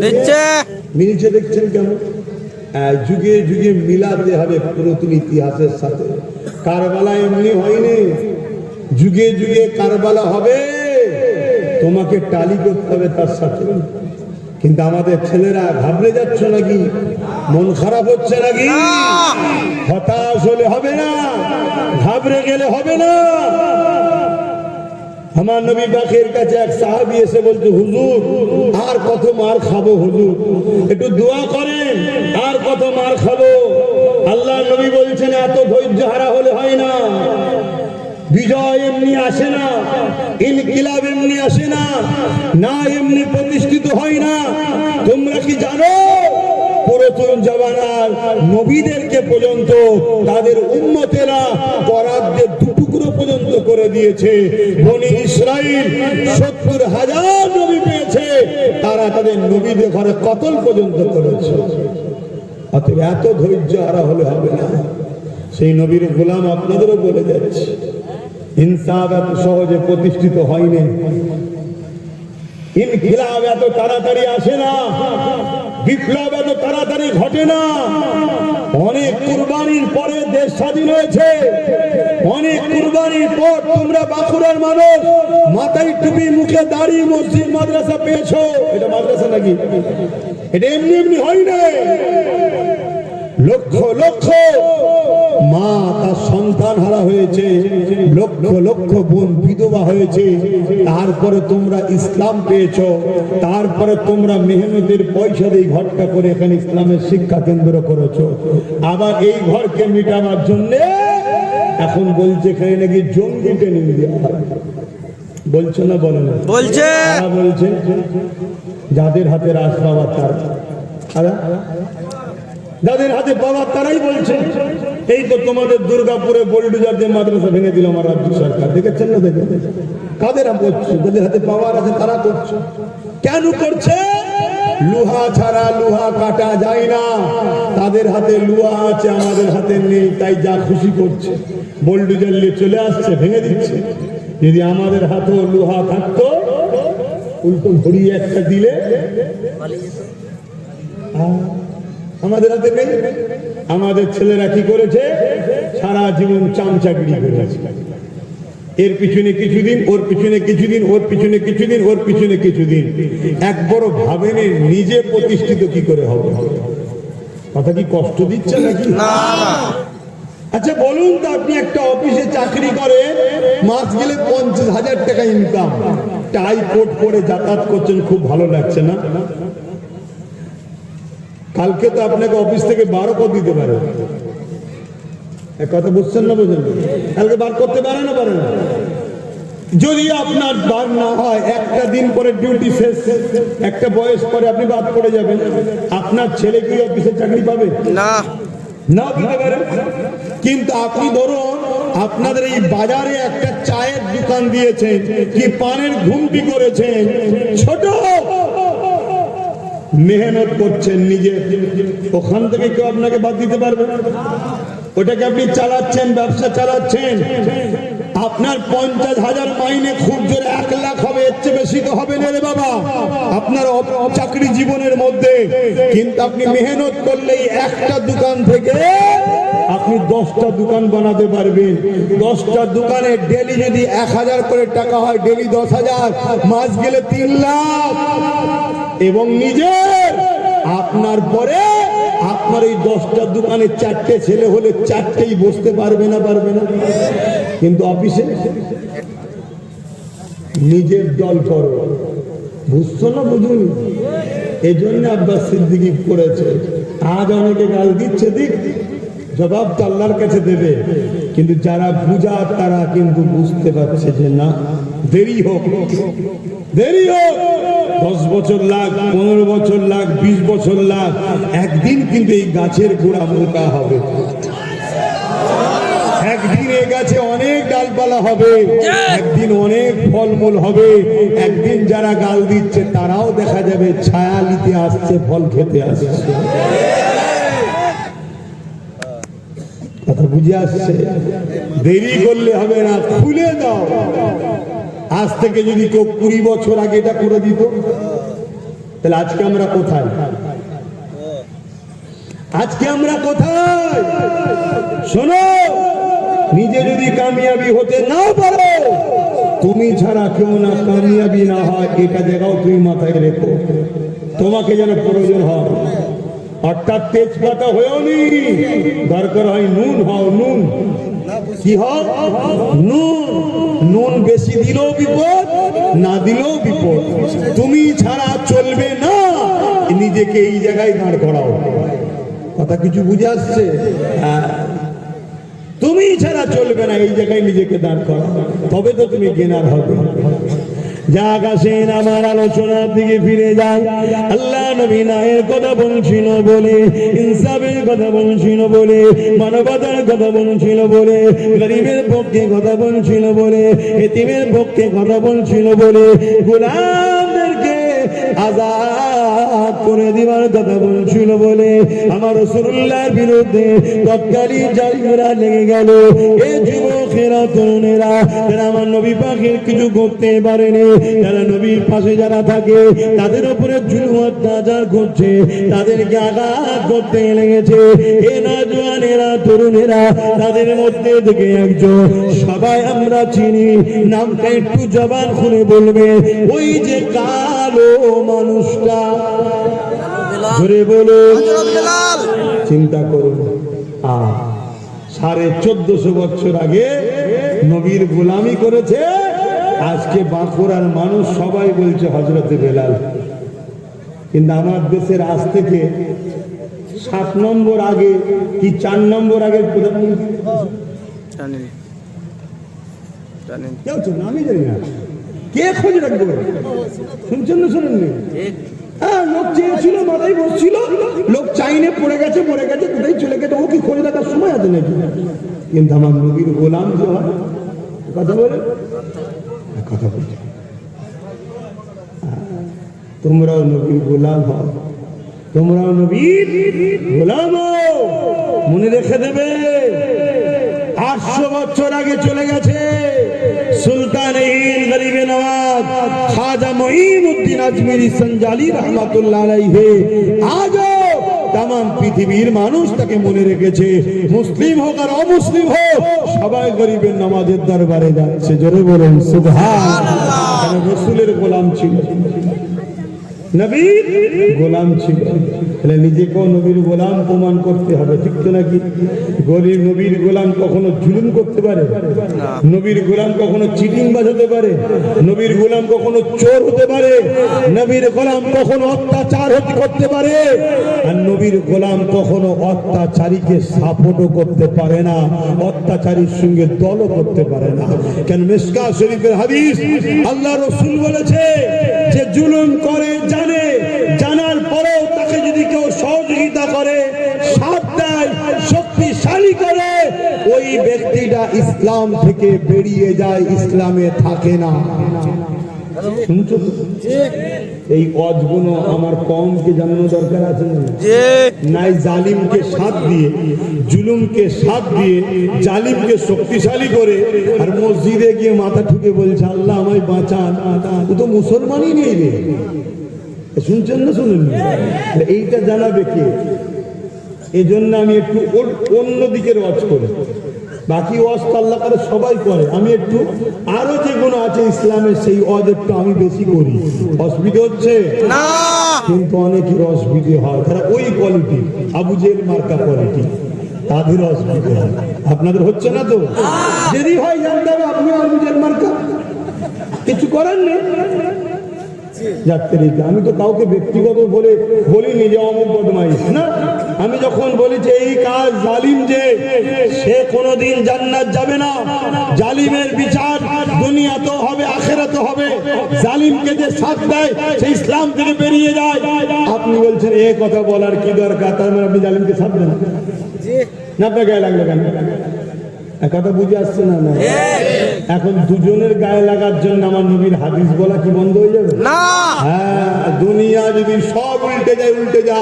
দিচ্ছে। মিলছে দেখছেন কেমন? যুগে যুগে মিলাতে হবে পুরাতন ইতিহাসের সাথে। কারবালা এমনি হয়নি, যুগে যুগে কারবালা হবে, তোমাকে টালি করতে হবে তার সাথে। কিন্তু আমাদের ছেলেরা ঘাবড়ে যাচ্ছে নাকি? মন খারাপ হচ্ছে নাকি? হতাশ হলে হবে না, ঘাবড়ে গেলে হবে না। আমার নবী পাকের কাছে এক সাহাবী এসে বলছে, হুজুর আর কত মার খাবো হুজুর, একটু দোয়া করেন, আর কত মার খাবো। আল্লাহ নবী বলছেন, এত ধৈর্য হারা হলে হয় না। বিজয় এমনি আসে না, ইনকিলাব এমনি আসে না, না এমনি প্রতিষ্ঠিত হয় না। তোমরা কি জানো পুরাতন জামানার নবীদেরকে পর্যন্ত তাদের উম্মতেরা বরাদ্দের দুটুকরো পর্যন্ত করে দিয়েছে। বনি ইসরাইল ৭০,০০০ নবী পেয়েছে, তারা তাদের নবীদের ঘরে কতল পর্যন্ত করেছে। অতএব এত ধৈর্য হারা হলে হবে না। সেই নবীর গোলাম আপনাদেরও বলে যাচ্ছে, ইনসাফ এত সহজে প্রতিষ্ঠিত হয়নি, ইনকিলাব এত তাড়াতাড়ি আসে না, বিপ্লব এত তাড়াতাড়ি ঘটে না। অনেক কুরবানির পরে দেশ স্বাধীন হয়েছে, অনেক কুরবানির পর তোমরা বাঁকুড়ার মানুষ মাথায় টুপি, মুখে দাড়ি, মসজিদ মাদ্রাসা পেয়েছো। এটা মাদ্রাসা নাকি? এটা এমনি এমনি হয় না। লক্ষ লক্ষ মা তার সন্তান হারা হয়েছে, লক্ষ লক্ষ বোন বিধবা হয়েছে, তারপরে তোমরা ইসলাম পেয়েছো, তারপরে তোমরা মেহনতের পয়সা দিয়ে ঘরটা করে এখানে ইসলামের শিক্ষা কেন্দ্র করেছো। আবার এই ঘরকে মিটাবার জন্য এখন বলছে এখানে নাকি জঙ্গি ট্রেনিং দেওয়া হয়। বলছো না? বলে না? বলছে। বলছে যাদের হাতে রাজ পাওয়ার তারা, যাদের হাতে পাওয়ার তারাই বলছে। এই তো তোমাদের দুর্গাপুরে বোলডোজার দিয়ে মাদ্রাসা ভেঙে দিল আমার রাজ্য সরকার, দেখেছেন না? দেখে কাদের করছে? যাদের হাতে পাওয়ার আছে তারা করছে। কেন করছে? লোহা ছাড়া লোহা কাটা যায় না। তাদের হাতে লোহা আছে, আমাদের হাতে নেই, তাই যা খুশি করছে। বোলডোজার নিয়ে চলে আসছে, ভেঙে দিচ্ছে। যদি আমাদের হাতেও লোহা থাকতো, উল্টো ঘড়িয়ে একটা দিলে, আমাদের হাতে নেই। আমাদের ছেলেরা কি করেছে, সারা জীবন চামচাগিরি করেছে, এর পিছনে কিছুদিন, ওর পিছনে কিছুদিন, ওর পিছনে কিছুদিন, ওর পিছনে কিছুদিন। একবারও ভাবেন নিজে প্রতিষ্ঠিত কি করে হবে? কথা কি কষ্ট দিচ্ছে নাকি? না। আচ্ছা বলুন তো, আপনি একটা অফিসে চাকরি করে, মাস গেলে 50,000 টাকা ইনকাম, টাই কোট পরে যাতায়াত করছেন, খুব ভালো লাগছে না? কালকে তো আপনাকে অফিস থেকে 12 করে দিতে পারে। এক কথা বুঝছেন না, বুঝেন? কালকে বার করতে পারে না, পারে না? যদি আপনার বার না হয়, একটা দিন পরে ডিউটি শেষ, একটা বয়স পরে আপনি বাদ পড়ে যাবেন। আপনার ছেলে কি অফিসে চাকরি পাবে? না, না দিতে পারে। কিন্তু আপনি ধরুন আপনাদের এই বাজারে একটা চায়ের দোকান দিয়েছেন, কি পানের ঘুমটি করেছেন, ছোট মেহনত করছেন নিজে, ওখান থেকে কেউ আপনাকে বাদ দিতে পারবে? ওটাকে আপনি চালাচ্ছেন, ব্যবসা চালাচ্ছেন, আপনার 50,000 মাইনে খুব জোরে 1 লাখ হবে, এর চেয়ে বেশি তো হবে না রে বাবা আপনার চাকরি জীবনের মধ্যে। কিন্তু আপনি মেহনত করলেই একটা দোকান থেকে আপনি 10টা দোকান বানাতে পারবেন। 10টা দোকানে ডেলি যদি 1000 করে টাকা হয়, ডেলি 10,000, মাস গেলে 3 লাখ। এবং নিজের আপনার পরে আপনার এই 10টা দোকানে 4টে ছেলে হলে 4টেই বসতে পারবে না, পারবে না? কিন্তু অফিসে নিজের দল করো, বুঝছো না? বুঝুন, এই জন্য আব্বাস সিদ্দিকী করেছে। আজ অনেকে গাল দিচ্ছে, দিক, জবাব তো আল্লাহর কাছে দেবে। কিন্তু যারা বুঝা তারা কিন্তু বুঝতে পারছে যে না, দেরি হোক, দেরি হোক, 10 বছর লাগ, 15 বছর লাগ, 20 বছর লাগ, একদিন কিন্তু এই গাছের গোড়া মোটা হবে, একদিন এই গাছে অনেক ডালপালা হবে, একদিন অনেক ফলমূল হবে, একদিন যারা গাল দিচ্ছে তারাও দেখা যাবে ছায়া নিতে আসছে, ফল খেতে আসছে। কথা বুঝে আসছে? দেরি করলে হবে না, খুলে দাও। আজ থেকে যদি কেউ 20 বছর আগে এটা করে দিত, তাহলে আজকে আমরা কোথায়? আজকে আমরা কোথায়? শোনো, নিজে যদি কামিয়াবি হতে না পারো, তুমি ছাড়া কেউ না কামিয়াবি না হয়, এটা জায়গাও তুমি মাথায় রেখো। তোমাকে যেন প্রয়োজন হয়, অর্থাৎ তেজপাতা হয়েও নি, দরকার হয় নুন হও, নুন। কি হও? নুন। নুন বেশি দিলেও বিপদ, না দিলেও বিপদ। তুমি ছাড়া চলবে না, নিজেকে এই জায়গায় দাঁড় করাও। কথা কিছু বুঝে আসছে? তুমি ছাড়া চলবে না, এই জায়গায় নিজেকে দাঁড় করাও, তবে তো তুমি গেনার হবে। যাক, আসেন আমার আলোচনার দিকে ফিরে যাই। আল্লাহ নবী ন্যায়ের কথা বলছিল বলে, ইনসাফের কথা বলছিল বলে, মানবতার কথা বলছিল বলে, গরিবের পক্ষে কথা বলছিল বলে, এতিমের পক্ষে কথা বলছিল বলে, গোলামদেরকে আজাদ করে দিবার কথা বলছিল বলে আমার রাসূলুল্লাহর বিরুদ্ধে তৎকালীন জালিমরা লেগে গেল। এই যুবকেরা, তরুণেরা, যারা আমার নবী পাকের কিছু করতে পারেনি, যারা নবীর পাশে যারা থাকে তাদের উপরে জুলুম অত্যাচার করছে, তাদেরকে আঘাত করতে লেগেছে। এ নওজওয়ানেরা, তরুণেরা, তাদের মধ্যে থেকে একজন সবাই আমরা চিনি, নামটা একটু জবান খুলে বলবে, ওই যে কালো মানুষটা, ধরে বলুন। চিন্তা করুন, 1450 বছর আগে নবীর গোলামি করেছে, আজকে বাঁকুড়ার মানুষ সবাই বলছে হযরতে বেলাল। কিন্তু আমার দেশের আজ থেকে 7 নম্বর আগে কি 4 নম্বর আগে প্রধানমন্ত্রী আমি জানি না, কে খোঁজ রাখবো? শুনছেন না শোনেননি? হ্যাঁ, লোক চেয়েছিল, মাথায় বসছিল, লোক চাইনে পড়ে গেছে, মরে গেছে, কোথায় চলে গেছে, ও কি খোঁজ রাখার সময় আছে নাকি? কিন্তু আমার নবীর গোলাম যে হয়, কথা বলে, কথা বলছে, তোমরাও নবীর গোলাম হও, তোমরাও নবীর গোলাম হও। মনে রেখে দেবে, 800 বছর আগে চলে গেছে সুলতান-ই-হিন্দ গরিবে নওয়াজ খাজা মঈনুদ্দিন আজমিরি সঞ্জালি রহমাতুল্লাহ আলাইহি। আজও तमाम পৃথিবীর মানুষ তাকে মনে রেখেছে। মুসলিম হোক আর অমুসলিম হোক, সবাই গরিবের নামাজের দরবারে যাচ্ছে। জোরে বলুন সুবহানাল্লাহ। কারণ রাসূলের গোলাম ছিল, নবীর গোলাম ছিল। তাহলে নিজেকেও নবীর গোলাম প্রমাণ করতে হবে, ঠিক তো নাকি? গরিব নবীর গোলাম কখনো জুলুম করতে পারে? নবীর গোলাম কখনো চিটিংবাজ হতে পারে? নবীর গোলাম কখনো চোর হতে পারে? নবীর গোলাম কখনো অত্যাচার করতে পারে? আর নবীর গোলাম কখনো অত্যাচারীকে সাপোর্টও করতে পারে না, অত্যাচারীর সঙ্গে দলও করতে পারে না। কেন? মিশকাত শরীফের হাদিস, আল্লাহ রাসূল বলেছে যে জুলুম করে জানে, জানার পরেও তাকে যদি কেউ সহযোগিতা করে, সাথ দেয়, শক্তিশালী করে, ওই ব্যক্তিটা ইসলাম থেকে বেরিয়ে যায়, ইসলামে থাকে না। শুনছো? এই অজগুলো আমার কমকে জানানো দরকার আছে না? নাই জালিমকে সাথ দিয়ে, জুলুমকে সাথ দিয়ে, জালিমকে শক্তিশালী করে আর মসজিদে গিয়ে মাথা ঠুকে বলছে আল্লাহ আমায় বাঁচান। ও তো মুসলমানই নেই রে। শুনছেন না? শুনুন, এইটা জানাবে কে? এই জন্য আমি একটু অন্য দিকের ওয়াজ করি। বাকি ওয়াজ তো আল্লাহ করে সবাই করে, আমি একটু আরো যেগুলো আছে ইসলামের সেই ওয়াজ একটু আমি বেশি করি। অসুবিধা হচ্ছে না, কিন্তু অনেকের অসুবিধে হয়। তারা ওই কোয়ালিটি, আবু জেহেল মার্কা কোয়ালিটি, তাদের অসুবিধা হয়। আপনাদের হচ্ছে না তো? যদি হয় জানতে হবে আপনি আবু জেহেল মার্কা, কিছু করার নেই। আমি তো কাউকে ব্যক্তিগত বলে বলিনি যে অমুক বদমাইশ না। আমি যখন বলি যে এই কাজ জালিম, যে সে কোনোদিন জান্নাত যাবে না, জালিমের বিচার দুনিয়াতেও হবে আখিরাতেও হবে, জালিমকে যে সাথ দেয় সে ইসলাম থেকে বেরিয়ে যায়। আপনি বলছেন এই কথা বলার কি দরকার? তার মানে আপনি জালিমকে সাথ দেন না? আপনার গায়ে লাগলো কেন? কথা বুঝে আসছে না? না, এখন দুজনের গায়ে লাগার জন্য আমার নবীর হাদিস বলা কি বন্ধ হয়ে যাবে? না। হ্যাঁ, দুনিয়া যদি সব উল্টে যায়, উল্টে যা,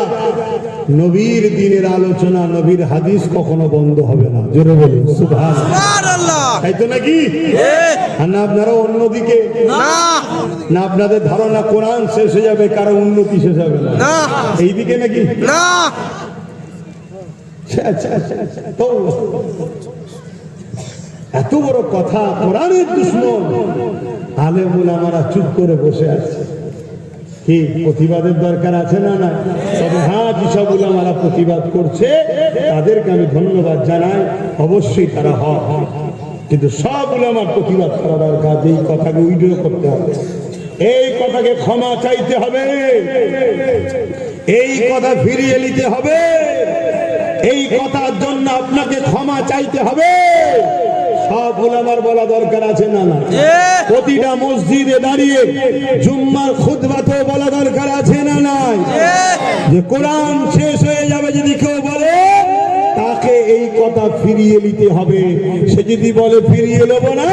নবীর দিনের আলোচনা, নবীর হাদিস কখনো বন্ধ হবে না। জোরে বলুন সুবহানাল্লাহ। তাই তো নাকি? না আপনারা অন্যদিকে না, আপনাদের ধারণা কোরআন শেষ হয়ে যাবে, কারো উন্নতি শেষ হবে না এইদিকে নাকি? না। তো এত বড় কথা, কোরআনের দুশমন, আলেম ওলামারা চুপ করে বসে আছে। কি প্রতিবাদের দরকার আছে না? না। তবে হ্যাঁ, যেসব ওলামারা প্রতিবাদ করছে তাদেরকে আমি ধন্যবাদ জানাই, অবশ্যই তারা হয়, কিন্তু সব ওলামার প্রতিবাদ করা দরকার। এই কথাকে উইড্র করতে হবে, এই কথাকে ক্ষমা চাইতে হবে, এই কথা ফিরিয়ে নিতে হবে, এই কথার জন্য আপনাকে ক্ষমা চাইতে হবে। সব ওলামার বলা দরকার আছে না? না। প্রতিটা মসজিদে দাঁড়িয়ে জুম্মার খুতবাতেও বলা দরকার আছে না? নাই। যে কোরআন শেষ হয়ে যাবে যদি কেউ বলে, তাকে এই কথা ফিরিয়ে নিতে হবে। সে যদি বলে ফিরিয়ে নেব না,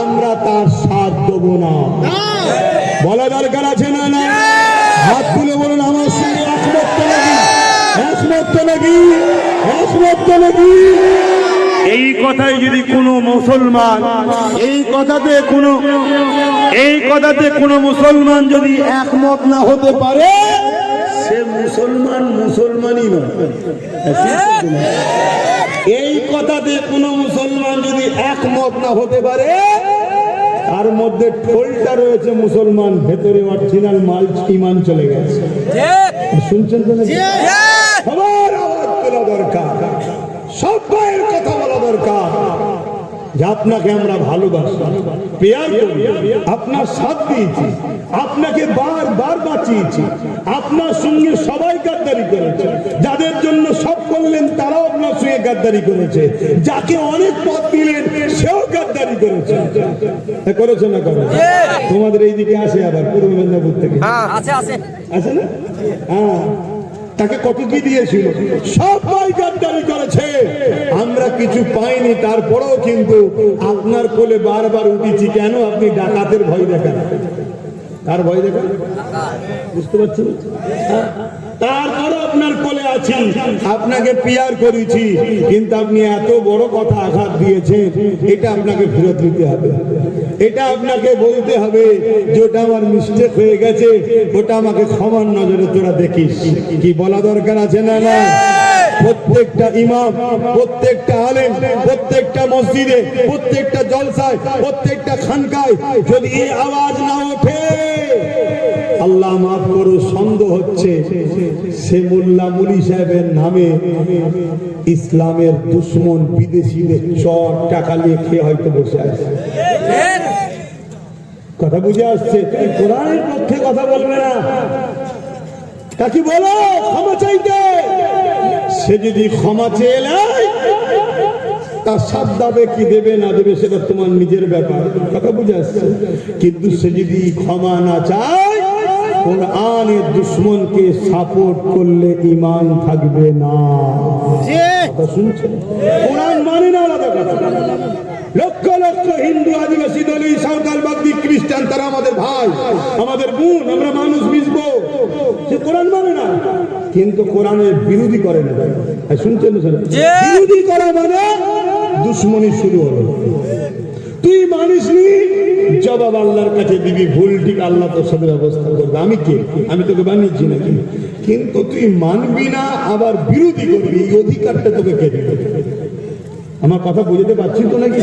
আমরা তার সাথ দেবো না, বলা দরকার আছে না? না। হাত তুলে বলুন আমার সঙ্গে একমত তো নাকি? একমত তো নাকি? একমত তো নাকি? এই কথাই যদি কোনো মুসলমান, এই কথাতে কোনো মুসলমান যদি একমত না হতে পারে, সে মুসলমানই নয়। এই কথাতে কোনো মুসলমান যদি একমত না হতে পারে, তার মধ্যে ঠোলটা রয়েছে মুসলমান, ভেতরে অরিজিনাল মাল ইমান চলে গেছে। শুনছেন তো? সবার আওয়াজ তোলা দরকার, সবাইয়ের কথা বলা দরকার যে আপনাকে আমরা ভালোবাসি, পেয়ার করি, আপনার সাথ দিয়েছি, আপনাকে বারবার বাঁচিয়েছি, আপনার সঙ্গে সবাই গাদ্দারি করেছে, যাদের জন্য সব করলেন তারাও আপনার সঙ্গে গাদ্দারি করেছে, যাকে অনেক পথ দিলেন সেও গাদ্দারি করেছে। করেছে না? করে। তোমাদের এইদিকে আসে আবার পূর্ব মেদিনীপুর থেকে আছে না? হ্যাঁ, তাকে কত কি দিয়েছিল, সবাই গাদ্দারি করেছে, আমরা কিছু পাইনি। তারপরেও কিন্তু আপনার কোলে বারবার উঠেছি। কেন? আপনি ডাকাতের ভয় দেখান। কার ভয় দেখান? বুঝতে পারছেন? তারপরে আপনার কোলে আছি, আপনাকে পিয়ার করেছি, কিন্তু আপনি এত বড় কথা আঘাত দিয়েছেন, এটা আপনাকে ফেরত দিতে হবে। এটা আপনাকে বলতে হবে যে ওটা আমার মিস্টেক হয়ে গেছে, ওটা আমাকে ক্ষমার নজরে তোরা দেখিস। কি বলা দরকার আছে না? না, প্রত্যেকটা ইমাম, প্রত্যেকটা আলেম, প্রত্যেকটা মসজিদে, প্রত্যেকটা জলসায়, প্রত্যেকটা খানকায় যদি এই আওয়াজ না ওঠে, আল্লাহ মাফ করো, সন্দেহ হচ্ছে সে মোল্লা মুলি সাহেবের নামে ইসলামের দুশ্মন বিদেশিদের চর টাকা নিয়ে খেয়ে হয়তো বসে আছে। কথা বুঝে আসছে? কোরআনের পক্ষে কথা বলবে না, তাকে বলো ক্ষমা চাইতে। সে যদি ক্ষমা চেয়ে নেয়, তার সাথ দেবে কি দেবে না দেবে সেটা তোমার নিজের ব্যাপার। কথা বুঝে আসছে? কিন্তু সে যদি ক্ষমা না চায়, কোরআনের দুশ্মনকে সাপোর্ট করলে ঈমান থাকবে না। কথা শুনছেন? কোরআন মানে না, আলাদা কথা। লক্ষ লক্ষ হিন্দু, আদিবাসী, দলিত, সাঁওতাল, বাগদি, খ্রিস্টান, তারা আমাদের ভাই, আমাদের বোন, আমরা মানুষ মিশবো। সে কোরআন মানে না, কিন্তু কোরআনের বিরোধী করে না। শুনছেন? বিরোধী করা মানে দুশ্মনী শুরু হলো। তুই মানিসনি, জবাব আল্লাহর কাছে দিবি। ভুল ঠিক আল্লাহ তোর সাথে ব্যবস্থা করবে। আমি কে? আমি তোকে বানিয়েছি নাকি? কিন্তু তুই মানবি না, আবার বিরোধী করবি, এই অধিকারটা তোকে কে দিবে? আমার কথা বুঝতে পারছি তো নাকি?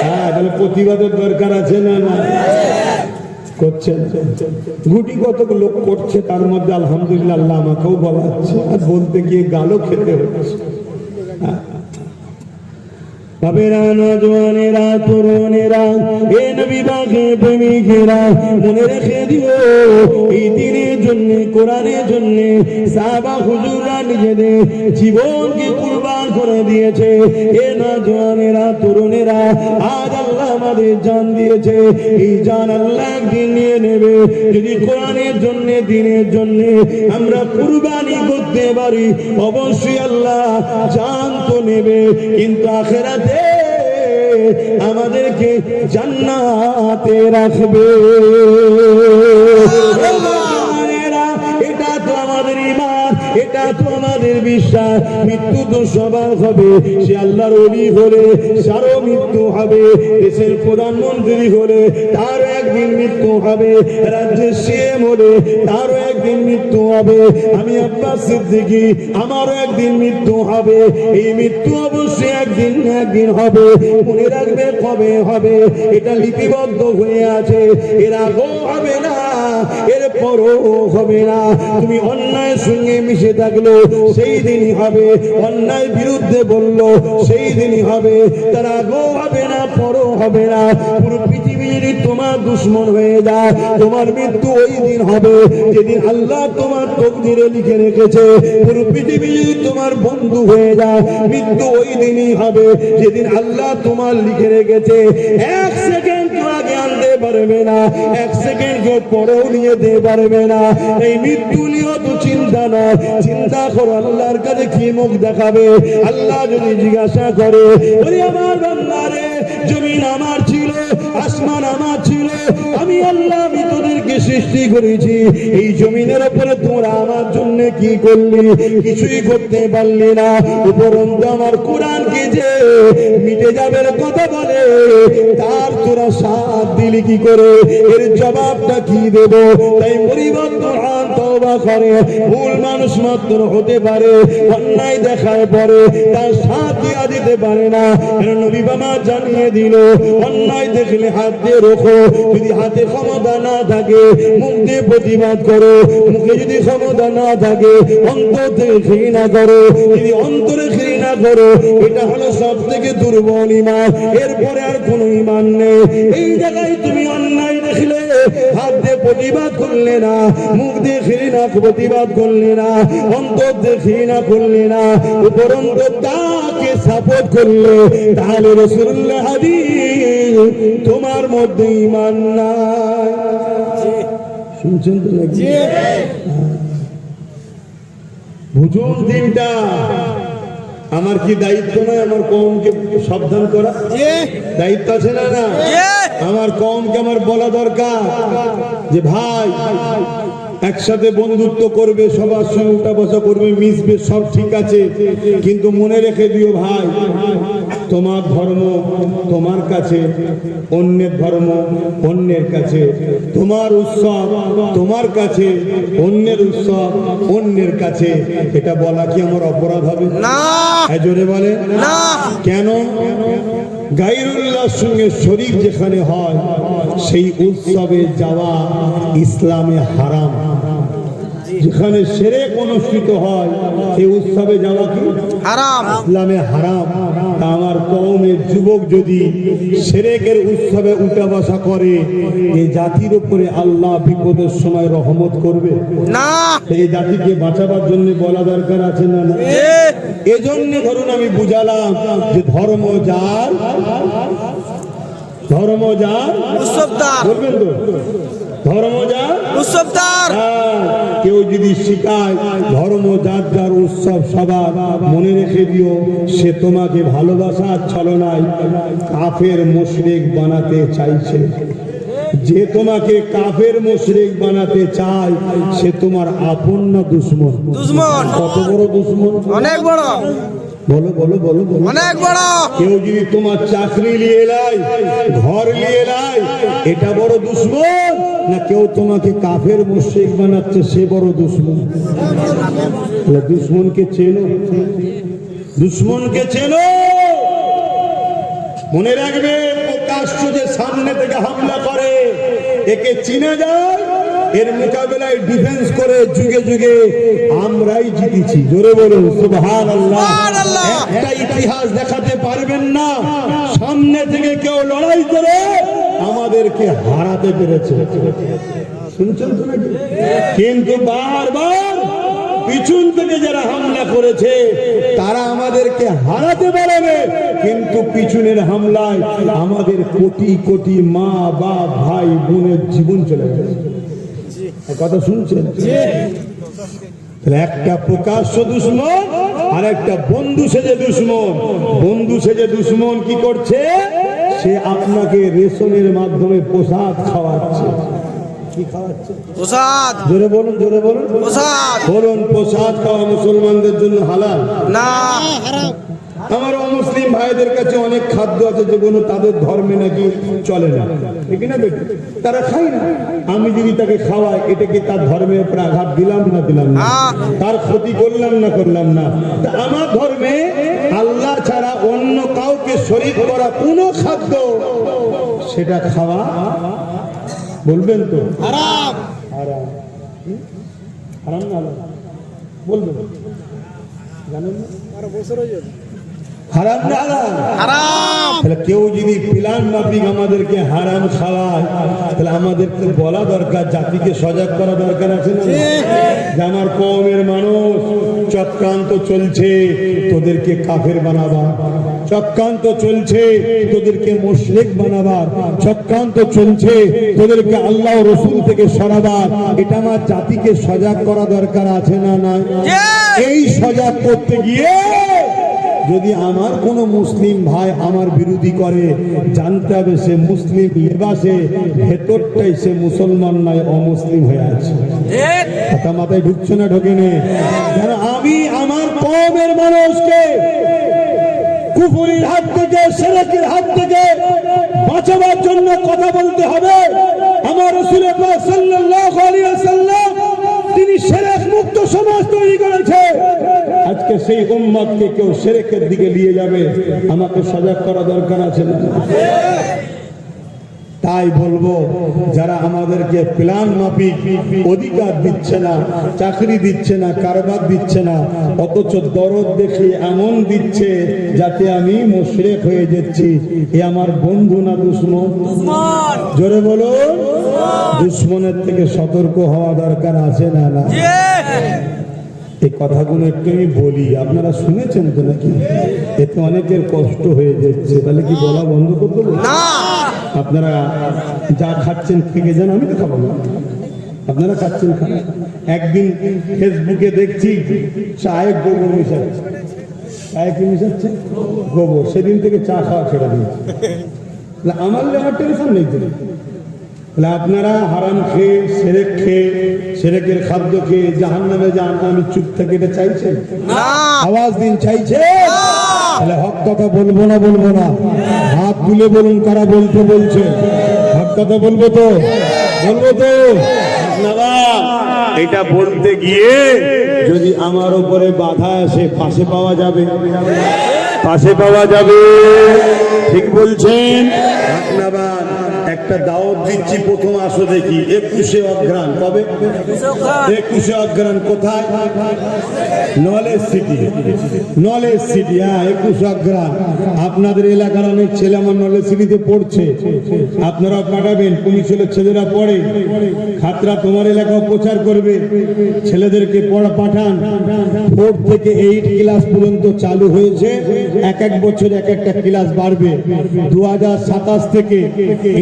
হ্যাঁ, তাহলে প্রতিবাদের দরকার আছে না? না করছেন? গুটি কতক লোক করছে, তার মধ্যে আলহামদুলিল্লাহ আল্লাহ আমাকেও বলাচ্ছে, আর বলতে গিয়ে গালও খেতে হচ্ছে। বাবেরা, নজওয়ানেরা, তরুণেরা, এ নবী পাকের প্রেমিকেরা, মনে রেখে দিও, এই দিনের জন্য, কোরআনের জন্য সাহাবা হুজুররা নিজেদের জীবনকে কুরবান করে দিয়েছে। এ নজওয়ানেরা, তরুণেরা, আজ আল্লাহ আমাদের জান দিয়েছে, এই জান আল্লাহ একদিন নিয়ে নেবে। যদি কোরআনের জন্য, দিনের জন্য আমরা কুরবানি করতে পারি, অবশ্যই আল্লাহ জান তো নেবে, কিন্তু আখিরাতে আমাদেরকে জান্নাতে রাখবে। এটা তো আমাদের ঈমান, এটা তো আমাদের বিশ্বাস। মৃত্যু তো সবার হবে, সে আল্লাহর ওলি হলে তারও মৃত্যু হবে, দেশের প্রধানমন্ত্রী হলে তারও একদিন মৃত্যু হবে, রাজ্যের সিএম হলে তারও একদিন মৃত্যু হবে। আমি আব্বাস সিদ্দিকী, আমারও একদিন মৃত্যু হবে। এই মৃত্যু অবশ্যই একদিন না একদিন হবে। মনে রাখবে কবে হবে, এটা লিপিবদ্ধ হয়ে আছে। এর আগেও হবে না, এর পরও হবে না। তুমি অন্যায়ের সঙ্গে মিশে থাকলো, সেই দিনই হবে। অন্যায় বিরুদ্ধে বললো, সেই দিনই হবে। তার আগেও হবে না, পরও হবে না। পুরো পৃথিবী যদি তোমার দুশ্মন হয়ে যায়, তোমার মৃত্যু ওই দিন হবে যেদিন আল্লাহ তোমার তকদিরে লিখে রেখেছে। পুরো পৃথিবী যদি তোমার বন্ধু হয়ে যায়, মৃত্যু ওই দিনই হবে যেদিন আল্লাহ তোমার লিখে রেখেছে। এক সেকেন্ড কেউ আগে আনতে পারবে না, এক সেকেন্ড কেউ পরেও নিয়ে যেতে পারবে না। এই মৃত্যু নিয়েও তো চিন্তা নয়, চিন্তা করো আল্লাহর কাছে কি মুখ দেখাবে। আল্লাহ যদি জিজ্ঞাসা করে, ওরে আমার বান্দারে, জমিন আমার ছিল, আসমান আমার ছিল, আমি আল্লাহ আমি তোদেরকে সৃষ্টি করেছি, এই জমিনের উপরে তোমরা আমার জন্য কি করলি? কিছুই করতে পারলি না। উপরন্তু আমার কোরআনকে যে মিটে যাবে কথা বলে, তার তোরা সাথ দিলি কি করে? এর জবাবটা কি দেব? তাই পরিবর্তন তওবা করে। ভুল মানুষ মাত্র হতে পারে, অন্যায় দেখার পরে তার সাথ দেওয়া দিতে পারে না। নবী বাবা জানিয়ে দিল, অন্যায় দেখলে হাত দিয়ে রোখো। যদি হাতে ক্ষমতা না থাকে, মুখ দিয়ে প্রতিবাদ করো। মুখে যদি ক্ষমতা না থাকে, অন্তর থেকে ঘৃণা করো। যদি অন্তরে ঘৃণা করো, এটা হলো সব থেকে দুর্বল ঈমান। এরপরে আর কোনো ঈমান নেই। এই জায়গায় তুমি অন্যায় দেখলে হাত দিয়ে প্রতিবাদ করলে না, মুখ দিয়ে ঘৃণা প্রতিবাদ করলে না, অন্তর দিয়ে ঘৃণা করলে না, উপরন্তু তাকে সাপোর্ট করলে, তাহলে রাসূলুল্লাহ হাদিস তোমার মধ্যে ঈমান নাই। শুনছেন তো নাকি? বুঝুন দিনটা। আমার কি দায়িত্ব নয় আমার কওমকে সাবধান করা? দায়িত্ব আছে না? না, আমার কওমকে আমার বলা দরকার যে ভাই একসাথে বন্ধুত্ব করবে, সবার সঙ্গে উঠা বসা করবে, মিশবে, সব ঠিক আছে, কিন্তু মনে রেখে দিও ভাই, তোমার ধর্ম তোমার কাছে, অন্যের ধর্ম অন্যের কাছে, তোমার উৎসব তোমার কাছে, অন্যের উৎসব অন্যের কাছে। এটা বলা কি আমার অপরাধ হবে? না। জোরে বলে না। কেন? গায়রুল্লাহর সঙ্গে শরীক যেখানে হয় সেই উৎসবে যাওয়া ইসলামে হারাম। যেখানে শিরক অনুষ্ঠিত হয় সেই উৎসবে যাওয়া কি হারাম, ইসলামে হারাম। তা আমার কওমের যুবক যদি শিরকের উৎসবে উঠা বসা করে, এই জাতির উপরে আল্লাহ বিপদের সময় রহমত করবে না। এই জাতিকে বাঁচাবার জন্য বলা দরকার আছে না? এজন্য ধরুন আমি বুঝালাম যে ধর্ম যার উৎসবদার, বলবেন তো, ধর্ম যার উৎসবদার। কেউ যদি শিখায় ধর্ম যার যার উৎসব সবার, মনে রেখে দিও সে তোমাকে ভালোবাসার ছলনায় কাফের মুশরিক বানাতে চাইছে। যে তোমাকে কাফের মুশরিক বানাতে চায় সে তোমার আপন না দুশমন? দুশমন। কত বড় দুশমন? অনেক বড়। বলো বলো বলো বলো। অনেক বড়। কেউ যদি তোমার চাকরি নিয়ে এলাই, ঘর নিয়ে এলাই, এটা বড় দুশমন না কেউ তোমাকে কাফের মুশরিক বানাচ্ছে সে বড় দুশমন? দুশমনকে চেনো, দুশমনকে চেনো। মনে রাখবে প্রকাশ্য যে সামনে থেকে হামলা করে একে চিনা যায়, এর মোকাবেলায় ডিফেন্স করে যুগে যুগে আমরাই জিতেছি। জোরে বলুন সুবহানাল্লাহ। একটা ইতিহাস দেখাতে পারবেন না সামনে থেকে কেউ লড়াই করে আমাদেরকে হারাতে পেরেছে। শুনছেন তো নাকি? কিন্তু বারবার পিছন থেকে যারা হামলা করেছে তারা আমাদেরকে হারাতে পারবে, কিন্তু পিছনের হামলায় আমাদের কোটি কোটি মা বাপ ভাই বোনের জীবন চলে গেছে। কথা শুনছেন? তাহলে একটা প্রকাশ্য দুশমন আর একটা বন্ধু সেজে দুশমন। বন্ধু সেজে দুশমন কি করছে? সে আপনাকে রেশনের মাধ্যমে প্রসাদ খাওয়াচ্ছে। কি খাওয়াচ্ছে? প্রসাদ। জোরে বলুন, জোরে বলুন। প্রসাদ। বলুন, প্রসাদ খাওয়া মুসলমানদের জন্য হালাল না। আমার অমুসলিম ভাইদের কাছে অনেক খাদ্য আছে যেগুলো তাদের ধর্মে নাকি চলে না, ঠিক না বেটি? তারা খায় না। আমি যদি তাকে খাওয়াই, এটা কি তার ধর্মের উপর আঘাত দিলাম না দিলাম না? তার ক্ষতি করলাম না করলাম না? তা আমার ধর্মে আল্লাহ ছাড়া অন্য কাউকে শরীক করা কোনো খাদ্য সেটা খাওয়া, বলবেন তো হারাম? হারাম। হারাম না হালাল বলবেন? জানেন না? হারাম না হালাল? হারাম। তাহলে কেউ যদি প্ল্যান মাফিক আমাদেরকে হারাম খাওয়ায়, তাহলে আমাদেরকে বলা দরকার, জাতিকে সজাগ করা দরকার আছে না? যে আমার কওমের মানুষ চক্রান্ত চলছে তোদেরকে কাফের বানাবার, চক্রান্ত চলছে তোদেরকে মুশরিক বানাবার, চক্রান্ত চলছে তোদেরকে আল্লাহ ও রাসূল থেকে সরাবার। এটা আমার জাতিকে সজাগ করা দরকার আছে না নাই? এই সজাগ করতে গিয়ে যদি আমার কোন মুসলিম ভাই আমার বিরোধী করে, জানতে হবে সে মুসলিম লেবাসে, ভেতরটাই সে মুসলমান নয়, অমুসলিম হয়ে আছে। কথা মাথায় ঢুকছে না? ঢোকেনি? কারণ আমি আমার কওমের মানুষকে কুফরির হাত থেকে, শিরকের হাত থেকে বাঁচাবার জন্য কথা বলতে হবে। আমার রাসূল পাক সাল্লাল্লাহু আলাইহি ওয়াসাল্লাম তিনি শিরক মুক্ত সমাজ তৈরি করেছে। আজকে সেই উম্মতকে কেউ শিরকের দিকে নিয়ে যাবে, আমাকে সজাগ করা দরকার আছে না? তাই বলবো, যারা আমাদেরকে প্ল্যান মাফিক অধিকার দিচ্ছে না, চাকরি দিচ্ছে না, কারবার দিচ্ছে না, অথচ দরদ দেখে এমন দিচ্ছে যাতে আমি মুশরিক হয়ে যাচ্ছি, এ আমার বন্ধু না দুশমন? জোরে বলো। দুশমনের থেকে সতর্ক হওয়া দরকার আছে না? না। এই কথাগুলো একটু আমি বলি, আপনারা শুনেছেন তো নাকি? এতে অনেকের কষ্ট হয়ে যাচ্ছে, তাহলে কি বলা বন্ধ করতে হবে? আপনারা যা খাচ্ছেন থেকে যান, আমি তো খাবো না। আপনারা খাচ্ছেন খান। একদিন ফেসবুকে দেখছি চায়ে গোবর মিশাচ্ছে। চায়ে কি মিশাচ্ছে? গোবর। সেদিন থেকে চা খাওয়া ছেড়ে দিয়েছে। আমার লেবার টেনশন নেই তো, তাহলে আপনারা হারাম খেয়ে সেরেকের খাদ্য খেয়ে জাহান্নামে যান, আমি চুপ থেকে এটা চাইছেন? না। আওয়াজ দিন, চাইছে? তাহলে হক কথা বলবো না হাত তুলে বলুন কারা বলছে হক কথা বলবো তো এটা বলতে গিয়ে যদি আমার উপরে বাধা আসে পাশে পাওয়া যাবে ঠিক বলছেন? ধন্যবাদ। একটা দাওয়াত দিচ্ছি, প্রথম আসো দেখি 21শে অগ্রহায়ণ। কবে? 21শে অগ্রহায়ণ। কোথায়? Knowledge city. হ্যাঁ, 21শে অগ্রহায়ণ। আপনাদের এলাকার অনেক ছেলে আমার নলেজ সিটিতে পড়ছে, আপনারাও পাঠাবেন। পুলিশের ছেলেরা পড়ে, খাতরা তোমার এলাকাও প্রচার করবে, ছেলেদেরকে পড়া পাঠান। 4 থেকে 8 ক্লাস পর্যন্ত চালু হয়েছে, এক বছর একটা ক্লাস বাড়বে। 2027 থেকে